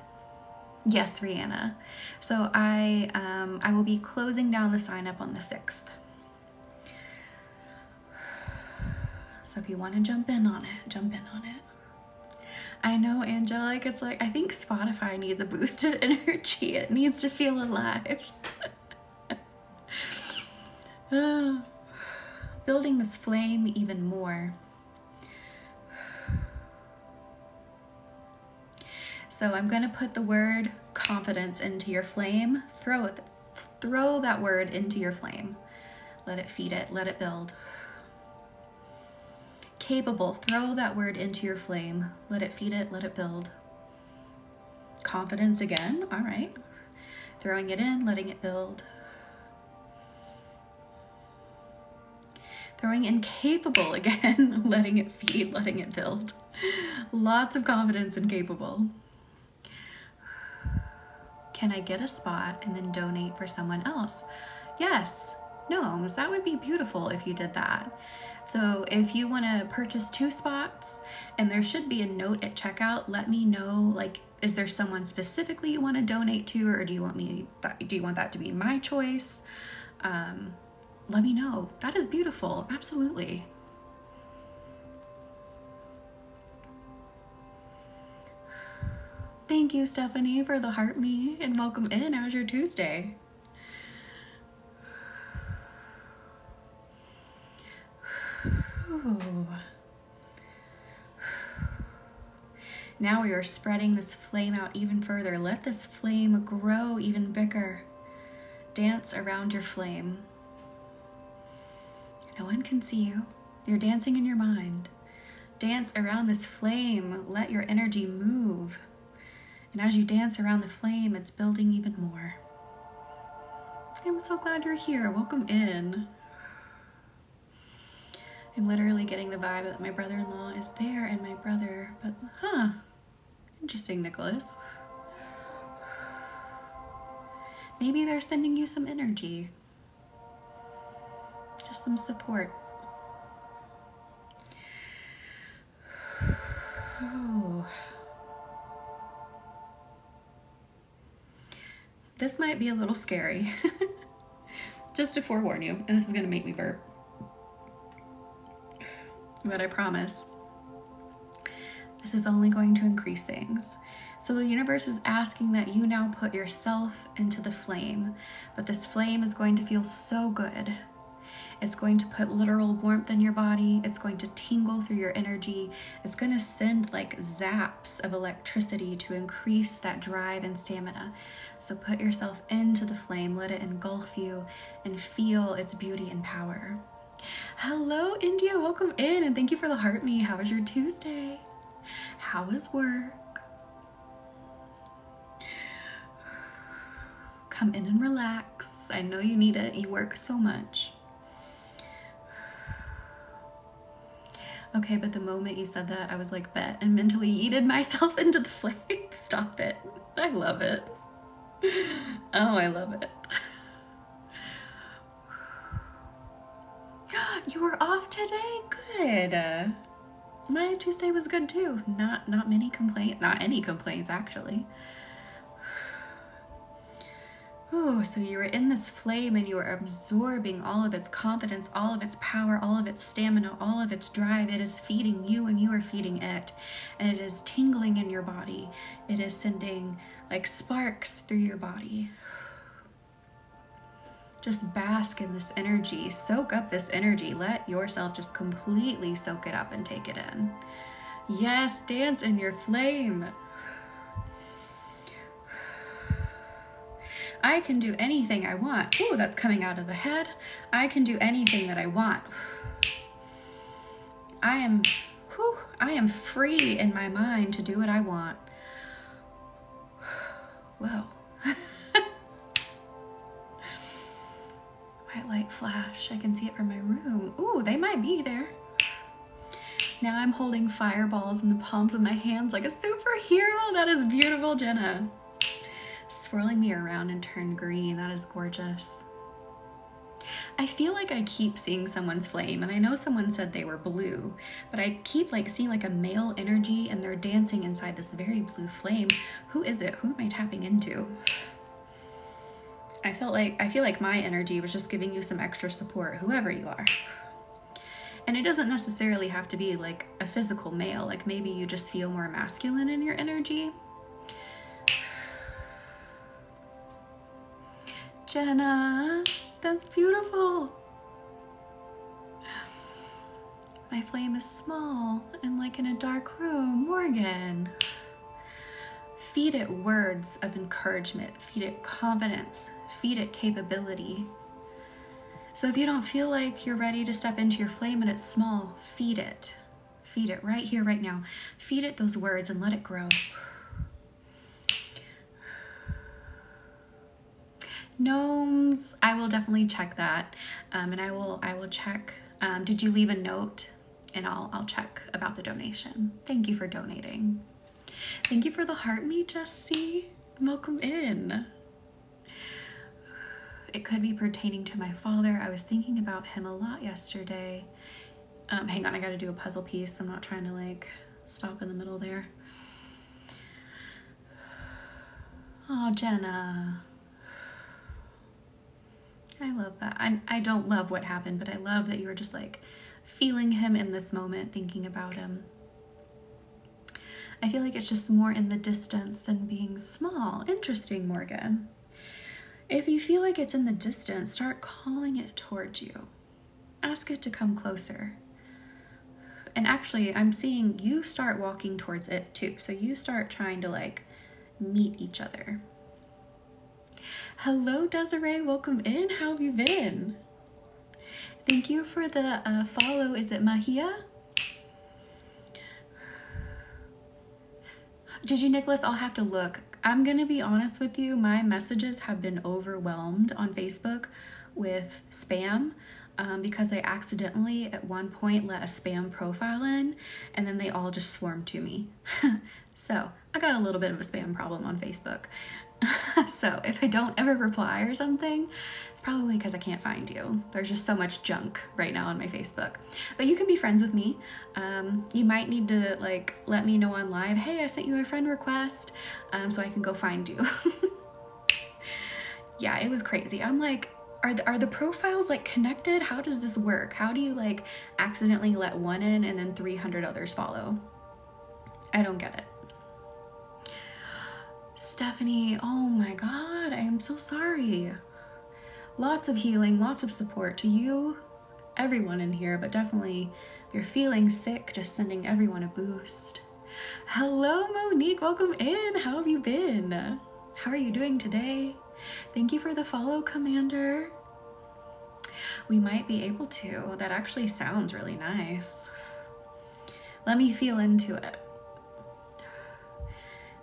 Yes, Rihanna. So I will be closing down the sign up on the 6th. So if you want to jump in on it, jump in on it. I know, Angelic, it's like, I think Spotify needs a boost of energy. It needs to feel alive. Building this flame even more. So I'm going to put the word confidence into your flame. Throw that word into your flame. Let it feed it. Let it build. Capable. Throw that word into your flame. Let it feed it. Let it build. Confidence again. All right. Throwing it in. Letting it build. Throwing in capable again. Letting it feed. Letting it build. Lots of confidence in capable. Can I get a spot and then donate for someone else? Yes. Gnomes, that would be beautiful if you did that. So if you want to purchase 2 spots and there should be a note at checkout, let me know, like, is there someone specifically you want to donate to, or do you want that to be my choice? Let me know. That is beautiful. Absolutely. Thank you, Stephanie, for the heart me, and welcome in. How's your Tuesday? Now we are spreading this flame out even further. Let this flame grow even bigger. Dance around your flame. No one can see you. You're dancing in your mind. Dance around this flame. Let your energy move. And as you dance around the flame, it's building even more. I'm so glad you're here. Welcome in. I'm literally getting the vibe that my brother-in-law is there and my brother, but interesting, Nicholas. Maybe they're sending you some energy. Just some support. Oh. This might be a little scary. Just to forewarn you, and this is gonna make me burp. But I promise, this is only going to increase things. So the universe is asking that you now put yourself into the flame, but this flame is going to feel so good. It's going to put literal warmth in your body. It's going to tingle through your energy. It's going to send like zaps of electricity to increase that drive and stamina. So put yourself into the flame, let it engulf you, and feel its beauty and power. Hello, India, welcome in, and thank you for the heart me. How was your Tuesday? How was work? Come in and relax. I know you need it. You work so much. Okay, but the moment you said that, I was like, bet, and mentally yeeted myself into the flame. Stop it. I love it. Oh, I love it. You were off today? Good. My Tuesday was good too. Not any complaints actually. Oh, so you were in this flame and you were absorbing all of its confidence, all of its power, all of its stamina, all of its drive. It is feeding you and you are feeding it. And it is tingling in your body. It is sending like sparks through your body. Just bask in this energy. Soak up this energy. Let yourself just completely soak it up and take it in. Yes, dance in your flame. I can do anything I want. Ooh, that's coming out of the head. I can do anything that I want. I am free in my mind to do what I want. Whoa. White light flash. I can see it from my room. Ooh, they might be there. Now I'm holding fireballs in the palms of my hands like a superhero. That is beautiful, Jenna. Swirling me around and turn green. That is gorgeous. I feel like I keep seeing someone's flame, and I know someone said they were blue, but I keep like seeing like a male energy and they're dancing inside this very blue flame. Who is it? Who am I tapping into? I feel like my energy was just giving you some extra support, whoever you are. And it doesn't necessarily have to be like a physical male. Like maybe you just feel more masculine in your energy. Jenna, that's beautiful. My flame is small and like in a dark room. Morgan. Feed it words of encouragement. Feed it confidence. Feed it capability. So if you don't feel like you're ready to step into your flame and it's small, feed it. Feed it right here, right now. Feed it those words and let it grow. Gnomes, I will definitely check that, and I will check. Did you leave a note? And I'll check about the donation. Thank you for donating. Thank you for the heart me, Jessie. Welcome in. It could be pertaining to my father. I was thinking about him a lot yesterday. Hang on, I gotta do a puzzle piece. I'm not trying to like stop in the middle there. Oh, Jenna. I love that. I don't love what happened, but I love that you were just like feeling him in this moment, thinking about him. I feel like it's just more in the distance than being small. Interesting, Morgan. If you feel like it's in the distance, start calling it towards you. Ask it to come closer. And actually, I'm seeing you start walking towards it too. So you start trying to like meet each other. Hello, Desiree. Welcome in. How have you been? Thank you for the follow. Is it Mahia? Did you, Nicholas? I'll have to look. I'm going to be honest with you. My messages have been overwhelmed on Facebook with spam because I accidentally at one point let a spam profile in and then they all just swarmed to me. So I got a little bit of a spam problem on Facebook. So if I don't ever reply or something, it's probably because I can't find you. There's just so much junk right now on my Facebook. But you can be friends with me. You might need to like let me know on live, hey, I sent you a friend request, so I can go find you. Yeah, it was crazy. I'm like, are the profiles like connected? How does this work? How do you like accidentally let one in and then 300 others follow? I don't get it. Stephanie, oh my God, I am so sorry. Lots of healing, lots of support to you, everyone in here, but definitely if you're feeling sick, just sending everyone a boost. Hello, Monique, welcome in. How have you been? How are you doing today? Thank you for the follow, Commander. We might be able to. That actually sounds really nice. Let me feel into it.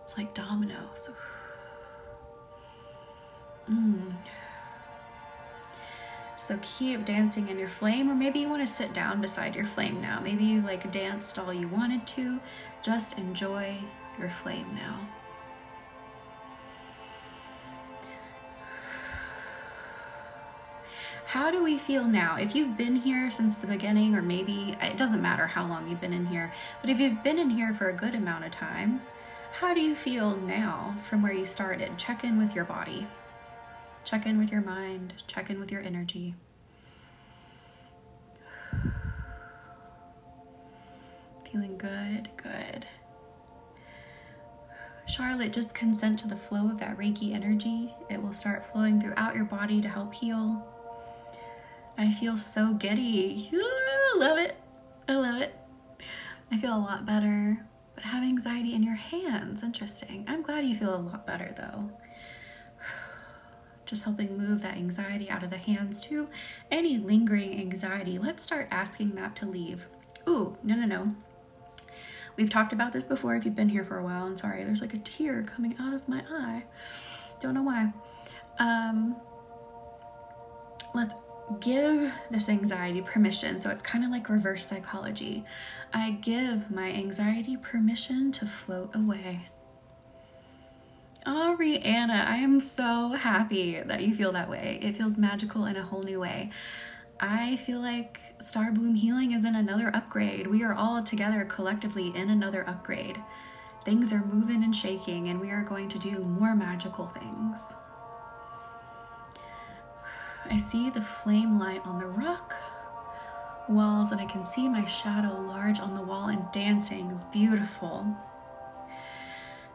It's like dominoes. So keep dancing in your flame, or maybe you want to sit down beside your flame now. Maybe you like danced all you wanted to. Just enjoy your flame now. How do we feel now? If you've been here since the beginning, or maybe it doesn't matter how long you've been in here, but if you've been in here for a good amount of time, how do you feel now from where you started? Check in with your body. Check in with your mind. Check in with your energy. Feeling good, good. Charlotte, just consent to the flow of that Reiki energy. It will start flowing throughout your body to help heal. I feel so giddy. I love it. I love it. I feel a lot better, but have anxiety in your hands. Interesting. I'm glad you feel a lot better though. Just helping move that anxiety out of the hands too. Any lingering anxiety, let's start asking that to leave. Ooh, no. We've talked about this before if you've been here for a while. I'm sorry, there's like a tear coming out of my eye. Don't know why. Let's give this anxiety permission. So it's kind of like reverse psychology. I give my anxiety permission to float away. Oh, Rihanna, I am so happy that you feel that way. It feels magical in a whole new way. I feel like Star Bloom Healing is in another upgrade. We are all together collectively in another upgrade. Things are moving and shaking, and we are going to do more magical things. I see the flame light on the rock walls, and I can see my shadow large on the wall and dancing. Beautiful.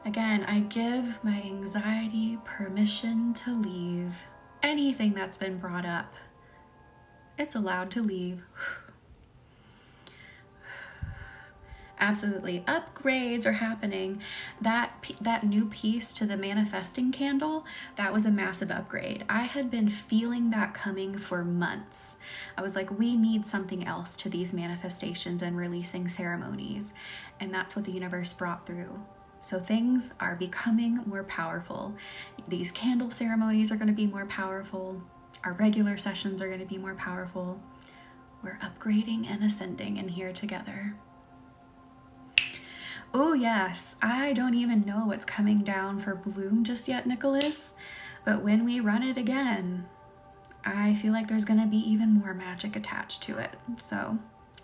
Again, I give my anxiety permission to leave. Anything that's been brought up, it's allowed to leave. Absolutely. Upgrades are happening. That new piece to the manifesting candle, that was a massive upgrade. I had been feeling that coming for months. I was like, we need something else to these manifestations and releasing ceremonies. And that's what the universe brought through. So things are becoming more powerful. These candle ceremonies are going to be more powerful. Our regular sessions are going to be more powerful. We're upgrading and ascending in here together. Oh yes, I don't even know what's coming down for Bloom just yet, Nicholas. But when we run it again, I feel like there's going to be even more magic attached to it. So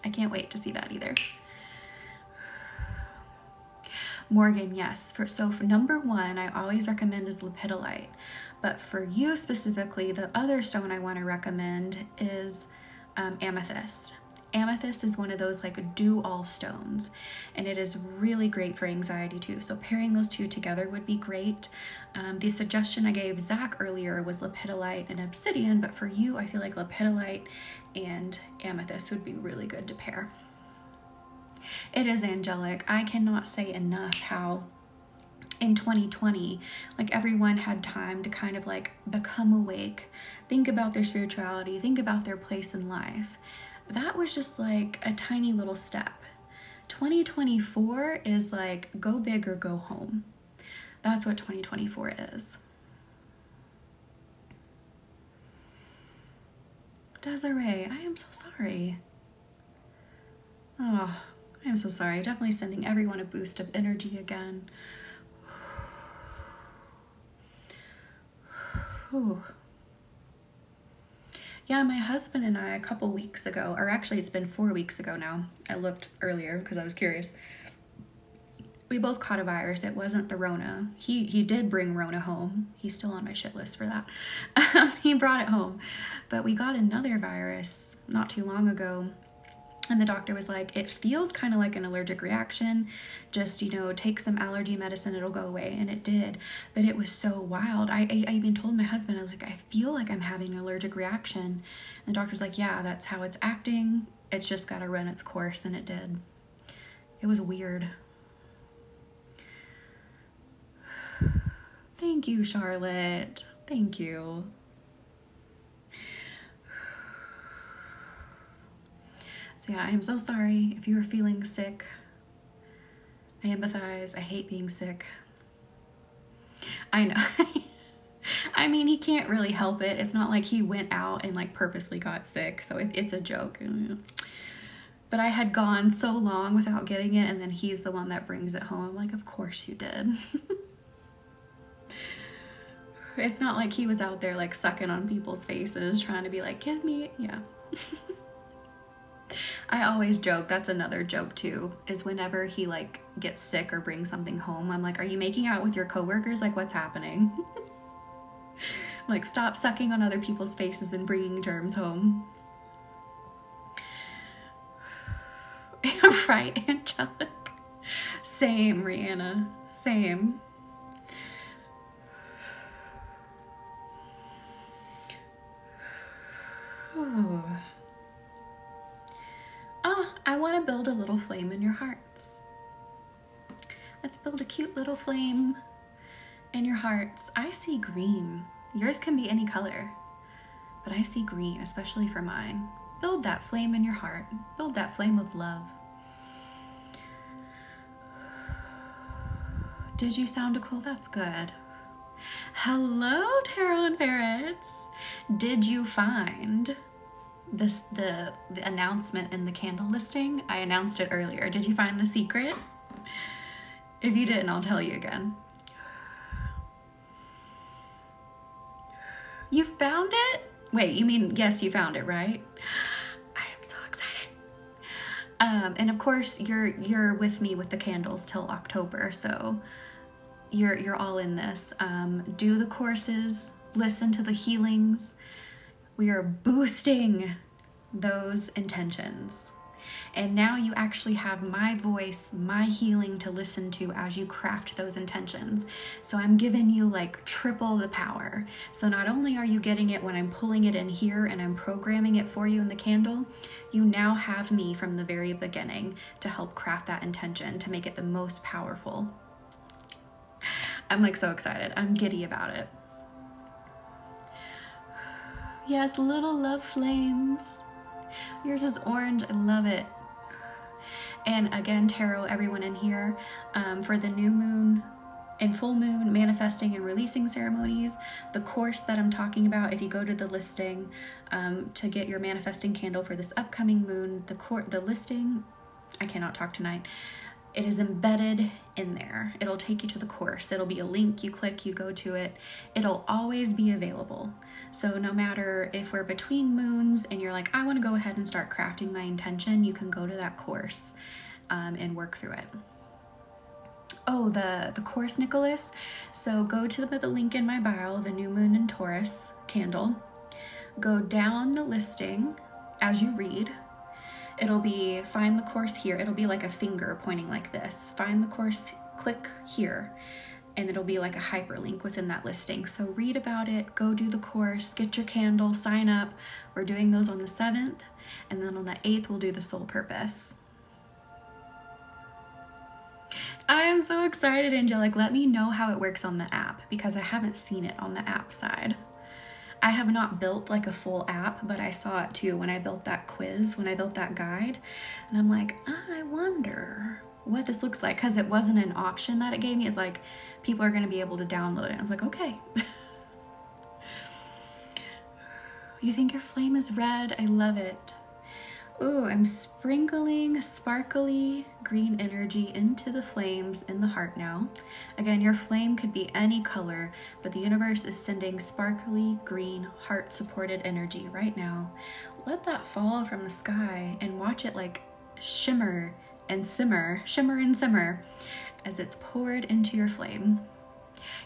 I can't wait to see that either. Morgan, yes. So for number one, I always recommend is lepidolite. But for you specifically, the other stone I want to recommend is amethyst. Amethyst is one of those like do-all stones, and it is really great for anxiety too. So pairing those two together would be great. The suggestion I gave Zach earlier was lepidolite and obsidian, but for you, I feel like lepidolite and amethyst would be really good to pair. It is angelic. I cannot say enough how in 2020, like everyone had time to kind of like become awake, think about their spirituality, think about their place in life. That was just like a tiny little step. 2024 is like go big or go home. That's what 2024 is. Desiree, I am so sorry. Oh, I am so sorry. Definitely sending everyone a boost of energy again. Whew. Yeah, my husband and I a couple weeks ago, or actually it's been 4 weeks ago now. I looked earlier because I was curious. We both caught a virus. It wasn't the Rona. He did bring Rona home. He's still on my shit list for that. He brought it home. But we got another virus not too long ago. And the doctor was like, it feels kind of like an allergic reaction. Just, you know, take some allergy medicine, it'll go away. And it did. But it was so wild. I even told my husband, I was like, I feel like I'm having an allergic reaction. And the doctor's like, yeah, that's how it's acting. It's just got to run its course. And it did. It was weird. Thank you, Charlotte. Thank you. So yeah, I am so sorry if you were feeling sick. I empathize. I hate being sick. I know. I mean, he can't really help it. It's not like he went out and like purposely got sick, so it's a joke. But I had gone so long without getting it, and then he's the one that brings it home. I'm like, of course you did. It's not like he was out there like sucking on people's faces trying to be like, give me, yeah. I always joke, that's another joke too, is whenever he like gets sick or brings something home, I'm like, are you making out with your coworkers? Like, what's happening? Like, stop sucking on other people's faces and bringing germs home. Right, angelic. Same, Rihanna, same. Oh. Oh, I want to build a little flame in your hearts. Let's build a cute little flame in your hearts. I see green. Yours can be any color, but I see green, especially for mine. Build that flame in your heart. Build that flame of love. Did you sound a cool? That's good. Hello, Tarot and Ferrets. Did you find this the announcement in the candle listing? I announced it earlier. Did you find the secret? If you didn't, I'll tell you again. You found it? Wait, you mean, yes, you found it, right? I am so excited. And of course, you're with me with the candles till October, so you're all in this. Do the courses, listen to the healings. We are boosting those intentions. And now you actually have my voice, my healing to listen to as you craft those intentions. So I'm giving you like triple the power. So not only are you getting it when I'm pulling it in here and I'm programming it for you in the candle, you now have me from the very beginning to help craft that intention to make it the most powerful. I'm like so excited. I'm giddy about it. Yes, little love flames. Yours is orange. I love it. And again, tarot, everyone in here, for the new moon and full moon manifesting and releasing ceremonies, the course that I'm talking about, if you go to the listing to get your manifesting candle for this upcoming moon, the listing, I cannot talk tonight, it is embedded in there. It'll take you to the course. It'll be a link, you click, you go to it. It'll always be available. So no matter if we're between moons and you're like, I want to go ahead and start crafting my intention, you can go to that course and work through it. Oh, the course, Nicholas. So go to the link in my bio, the new moon in Taurus candle. Go down the listing as you read. It'll be find the course here. It'll be like a finger pointing like this. Find the course, click here, and it'll be like a hyperlink within that listing. So read about it, go do the course, get your candle, sign up. We're doing those on the 7th, and then on the 8th, we'll do the soul purpose. I am so excited, Angelic. Let me know how it works on the app because I haven't seen it on the app side. I have not built like a full app, but I saw it too when I built that quiz, when I built that guide. And I'm like, I wonder what this looks like, because it wasn't an option that it gave me. It's like, people are going to be able to download it. I was like, okay. You think your flame is red? I love it. Ooh, I'm sprinkling sparkly green energy into the flames in the heart now. Again, your flame could be any color, but the universe is sending sparkly green heart-supported energy right now. Let that fall from the sky and watch it like shimmer and simmer as it's poured into your flame.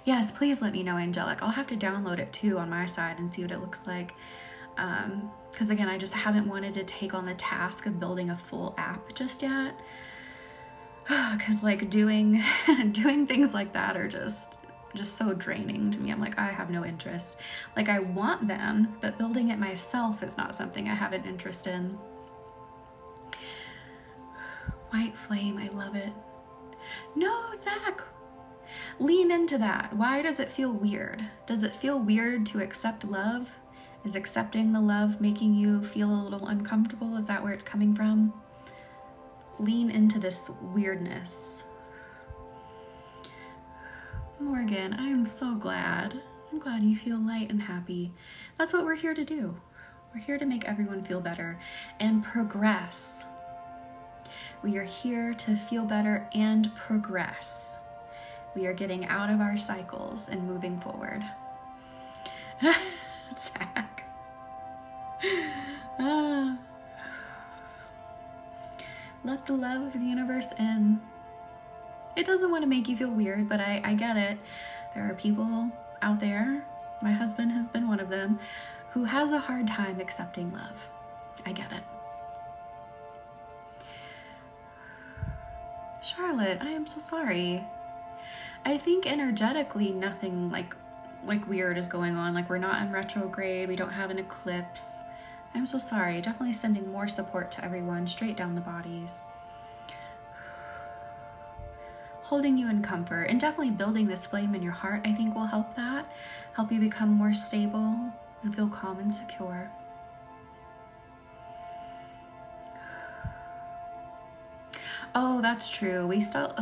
Yes, please let me know, Angelic. I'll have to download it too on my side and see what it looks like. Because again, I just haven't wanted to take on the task of building a full app just yet. Because like doing things like that are just so draining to me. I'm like, I have no interest. Like, I want them, but building it myself is not something I have an interest in. White flame, I love it. No, Zach, lean into that. Why does it feel weird? Does it feel weird to accept love? Is accepting the love making you feel a little uncomfortable? Is that where it's coming from? Lean into this weirdness. Morgan, I am so glad. I'm glad you feel light and happy. That's what we're here to do. We're here to make everyone feel better and progress. We are here to feel better and progress. We are getting out of our cycles and moving forward. Zach. Let the love of the universe in. It doesn't want to make you feel weird, but I get it. There are people out there, my husband has been one of them, who has a hard time accepting love. I get it. Charlotte, I am so sorry. I think energetically nothing like weird is going on. Like, we're not in retrograde, we don't have an eclipse. I'm so sorry. Definitely sending more support to everyone straight down the bodies. Holding you in comfort, and definitely building this flame in your heart, I think will help that. Help you become more stable and feel calm and secure. Oh, that's true. We still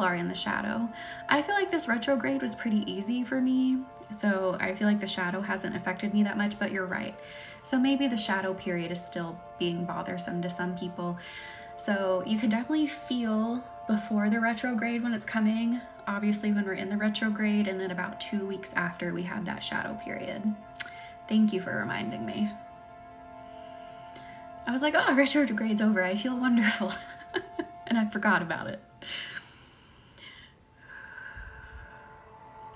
are in the shadow. I feel like this retrograde was pretty easy for me, so I feel like the shadow hasn't affected me that much, but you're right. So maybe the shadow period is still being bothersome to some people. So you can definitely feel before the retrograde when it's coming, obviously when we're in the retrograde, and then about 2 weeks after we have that shadow period. Thank you for reminding me. I was like, oh, retrograde's over. I feel wonderful. And I forgot about it.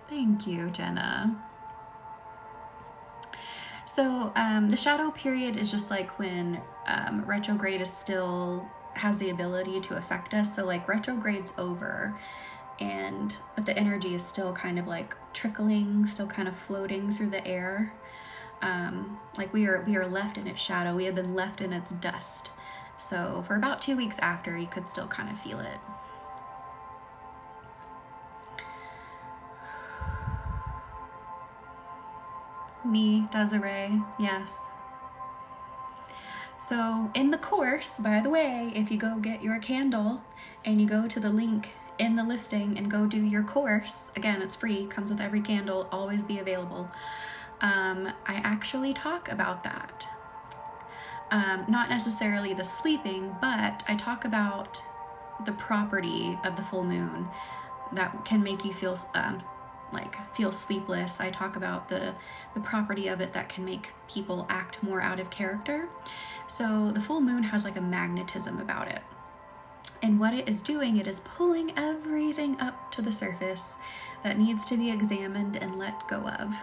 Thank you, Jenna. So the shadow period is just like when retrograde is still has the ability to affect us. So like retrograde's over, but the energy is still kind of like trickling, still kind of floating through the air. Like we are left in its shadow. We have been left in its dust. So for about 2 weeks after, you could still kind of feel it. Me, Desiree, yes. So in the course, by the way, if you go get your candle and you go to the link in the listing and go do your course, again, it's free, comes with every candle, always be available. I actually talk about that. Not necessarily the sleeping, but I talk about the property of the full moon that can make you feel feel sleepless. I talk about the property of it that can make people act more out of character. So the full moon has like a magnetism about it. And what it is doing, it is pulling everything up to the surface that needs to be examined and let go of.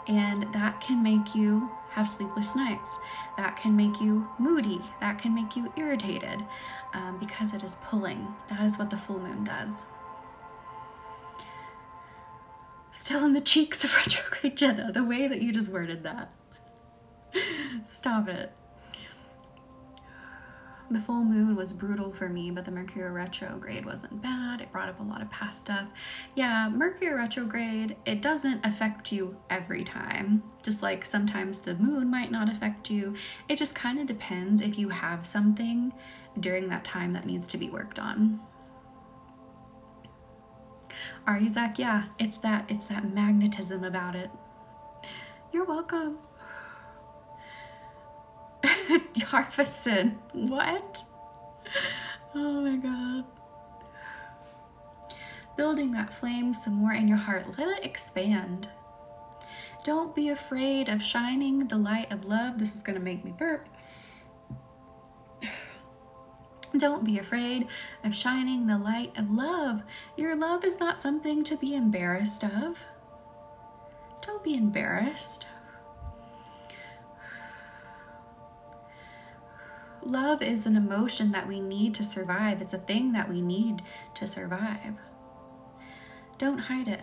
And that can make you have sleepless nights. That can make you moody. That can make you irritated because it is pulling. That is what the full moon does. Still in the cheeks of retrograde, Jenna, the way that you just worded that. Stop it. The full moon was brutal for me, but the Mercury retrograde wasn't bad. It brought up a lot of past stuff. Yeah, Mercury retrograde, it doesn't affect you every time. Just like sometimes the moon might not affect you. It just kind of depends if you have something during that time that needs to be worked on. Are you, Zach? Yeah, it's that magnetism about it. You're welcome. Jarvison, what? Oh my god. Building that flame some more in your heart. Let it expand. Don't be afraid of shining the light of love. This is gonna make me burp. Don't be afraid of shining the light of love. Your love is not something to be embarrassed of. Don't be embarrassed. Love is an emotion that we need to survive. It's a thing that we need to survive. Don't hide it.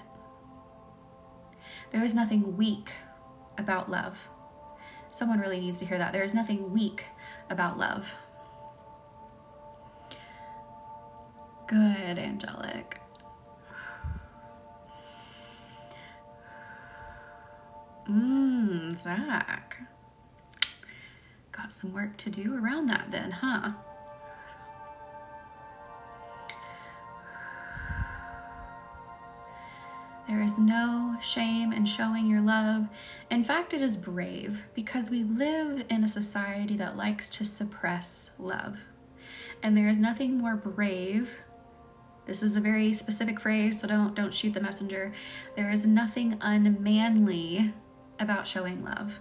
There is nothing weak about love. Someone really needs to hear that. There is nothing weak about love. Good, angelic. Zach. Got some work to do around that then, huh? There There is no shame in showing your love. In fact, it is brave, because we live in a society that likes to suppress love. And there is nothing more brave. This is a very specific phrase, so don't shoot the messenger. There is nothing unmanly about showing love.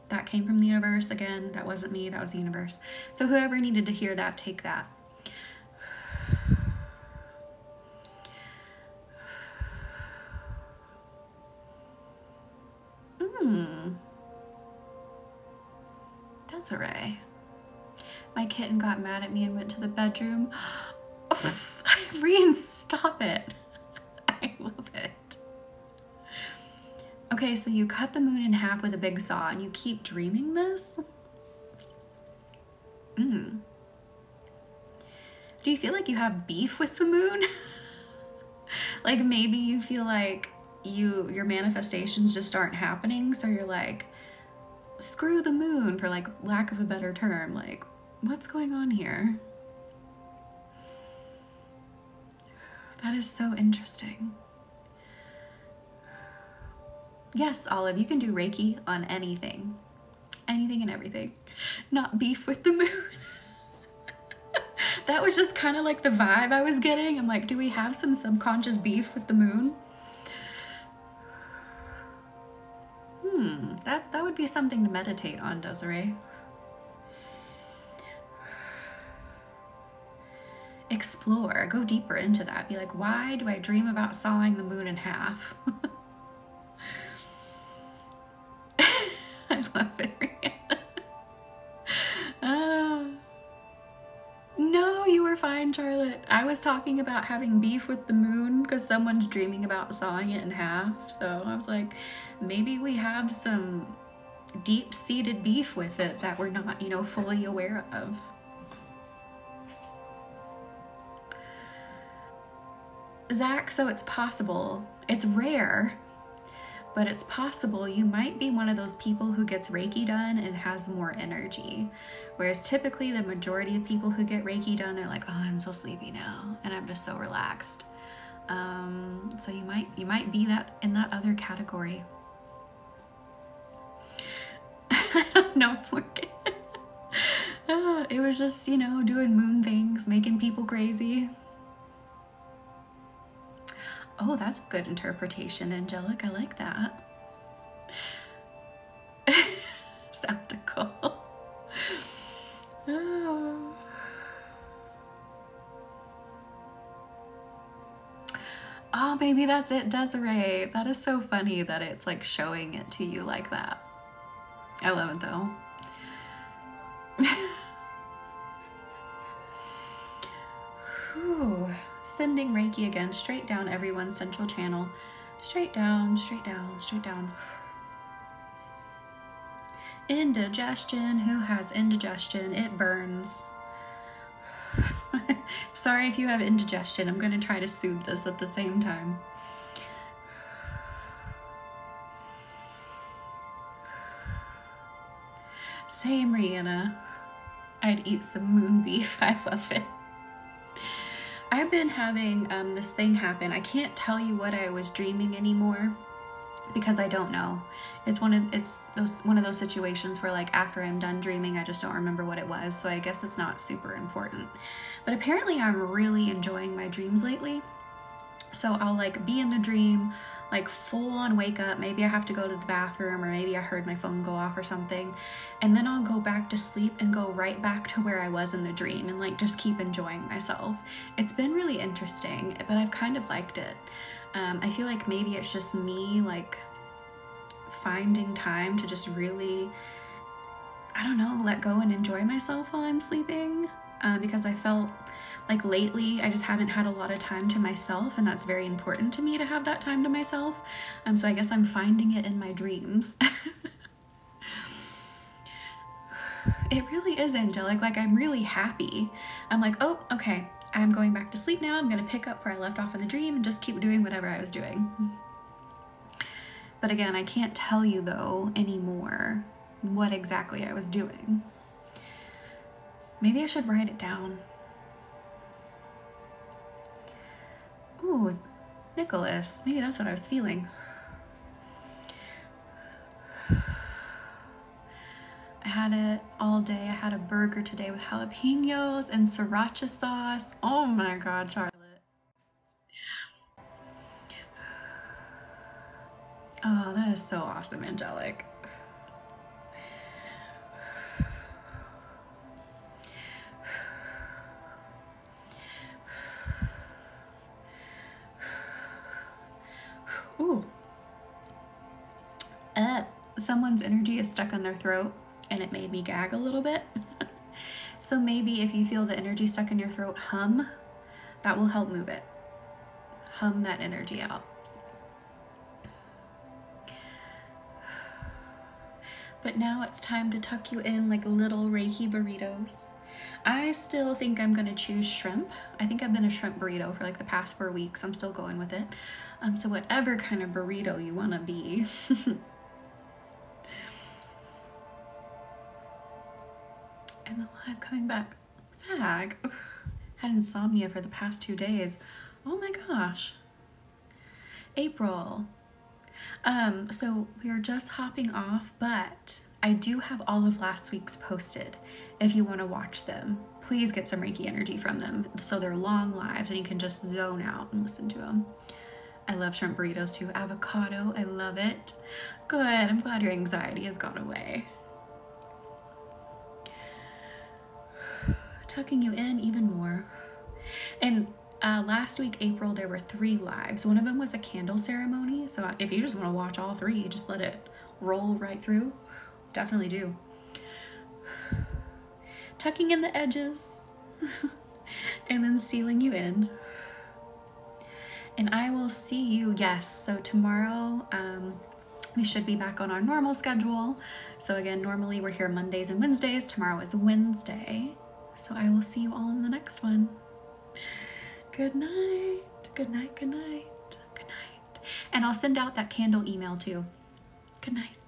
That came from the universe. Again, that wasn't me, that was the universe. So whoever needed to hear that, take that. Desiree. My kitten got mad at me and went to the bedroom. Irene, stop it. I love it. Okay, so you cut the moon in half with a big saw and you keep dreaming this? Do you feel like you have beef with the moon? Like maybe you feel like your manifestations just aren't happening, so you're like, screw the moon, for like lack of a better term. Like, what's going on here? That is so interesting. Yes, Olive, you can do Reiki on anything. Anything and everything. Not beef with the moon. That was just kind of like the vibe I was getting. I'm like, do we have some subconscious beef with the moon? That would be something to meditate on, Desiree. Explore, go deeper into that. Be like, why do I dream about sawing the moon in half? I love it. No, you were fine, Charlotte. I was talking about having beef with the moon because someone's dreaming about sawing it in half. So I was like, maybe we have some deep-seated beef with it that we're not, you know, fully aware of. Zach, so it's possible. It's rare, but it's possible you might be one of those people who gets Reiki done and has more energy. Whereas typically the majority of people who get Reiki done, they're like, oh, I'm so sleepy now, and I'm just so relaxed. So you might be that in that other category. I don't know, Morgan. It was just, you know, doing moon things, making people crazy. Oh, that's a good interpretation, Angelic. I like that. Skeptical. Oh, maybe that's it, Desiree. That is so funny that it's like showing it to you like that. I love it though. Whew. Sending Reiki again, straight down everyone's central channel. Straight down, straight down, straight down. Indigestion. Who has indigestion? It burns. Sorry if you have indigestion. I'm going to try to soothe this at the same time. Same, Rihanna. I'd eat some moon beef. I love it. I've been having this thing happen. I can't tell you what I was dreaming anymore because I don't know. It's one of those situations where like after I'm done dreaming, I just don't remember what it was. So I guess it's not super important. But apparently I'm really enjoying my dreams lately. So I'll like be in the dream, like full on wake up. Maybe I have to go to the bathroom, or maybe I heard my phone go off or something. And then I'll go back to sleep and go right back to where I was in the dream and like just keep enjoying myself. It's been really interesting, but I've kind of liked it. I feel like maybe it's just me like finding time to just really, I don't know, let go and enjoy myself while I'm sleeping. Because I felt like lately I just haven't had a lot of time to myself, and that's very important to me to have that time to myself. So I guess I'm finding it in my dreams. It really is, Angelic. Like, I'm really happy. I'm like, oh, okay, I'm going back to sleep now. I'm gonna pick up where I left off in the dream and just keep doing whatever I was doing. But again, I can't tell you though anymore what exactly I was doing. Maybe I should write it down. Ooh, Nicholas, maybe that's what I was feeling. I had it all day. I had a burger today with jalapenos and sriracha sauce. Oh my God, Charlotte. Oh, that is so awesome, Angelic. Ooh. Someone's energy is stuck on their throat and it made me gag a little bit. So maybe if you feel the energy stuck in your throat, hum. That will help move it. Hum that energy out. But now it's time to tuck you in like little Reiki burritos. I still think I'm gonna choose shrimp. I think I've been a shrimp burrito for like the past 4 weeks. I'm still going with it. So whatever kind of burrito you wanna be. And the live coming back. Zag. Had insomnia for the past 2 days. Oh my gosh. April. So we are just hopping off, but I do have all of last week's posted. If you want to watch them, please get some Reiki energy from them. So they're long lives and you can just zone out and listen to them. I love shrimp burritos too. Avocado, I love it. Good, I'm glad your anxiety has gone away. Tucking you in even more. And last week, April, there were 3 lives. One of them was a candle ceremony. So if you just want to watch all 3, just let it roll right through. Definitely do. Tucking in the edges and then sealing you in. And I will see you, yes, so tomorrow we should be back on our normal schedule. So again, normally we're here Mondays and Wednesdays. Tomorrow is Wednesday. So I will see you all in the next one. Good night, good night, good night, good night. And I'll send out that candle email too. Good night.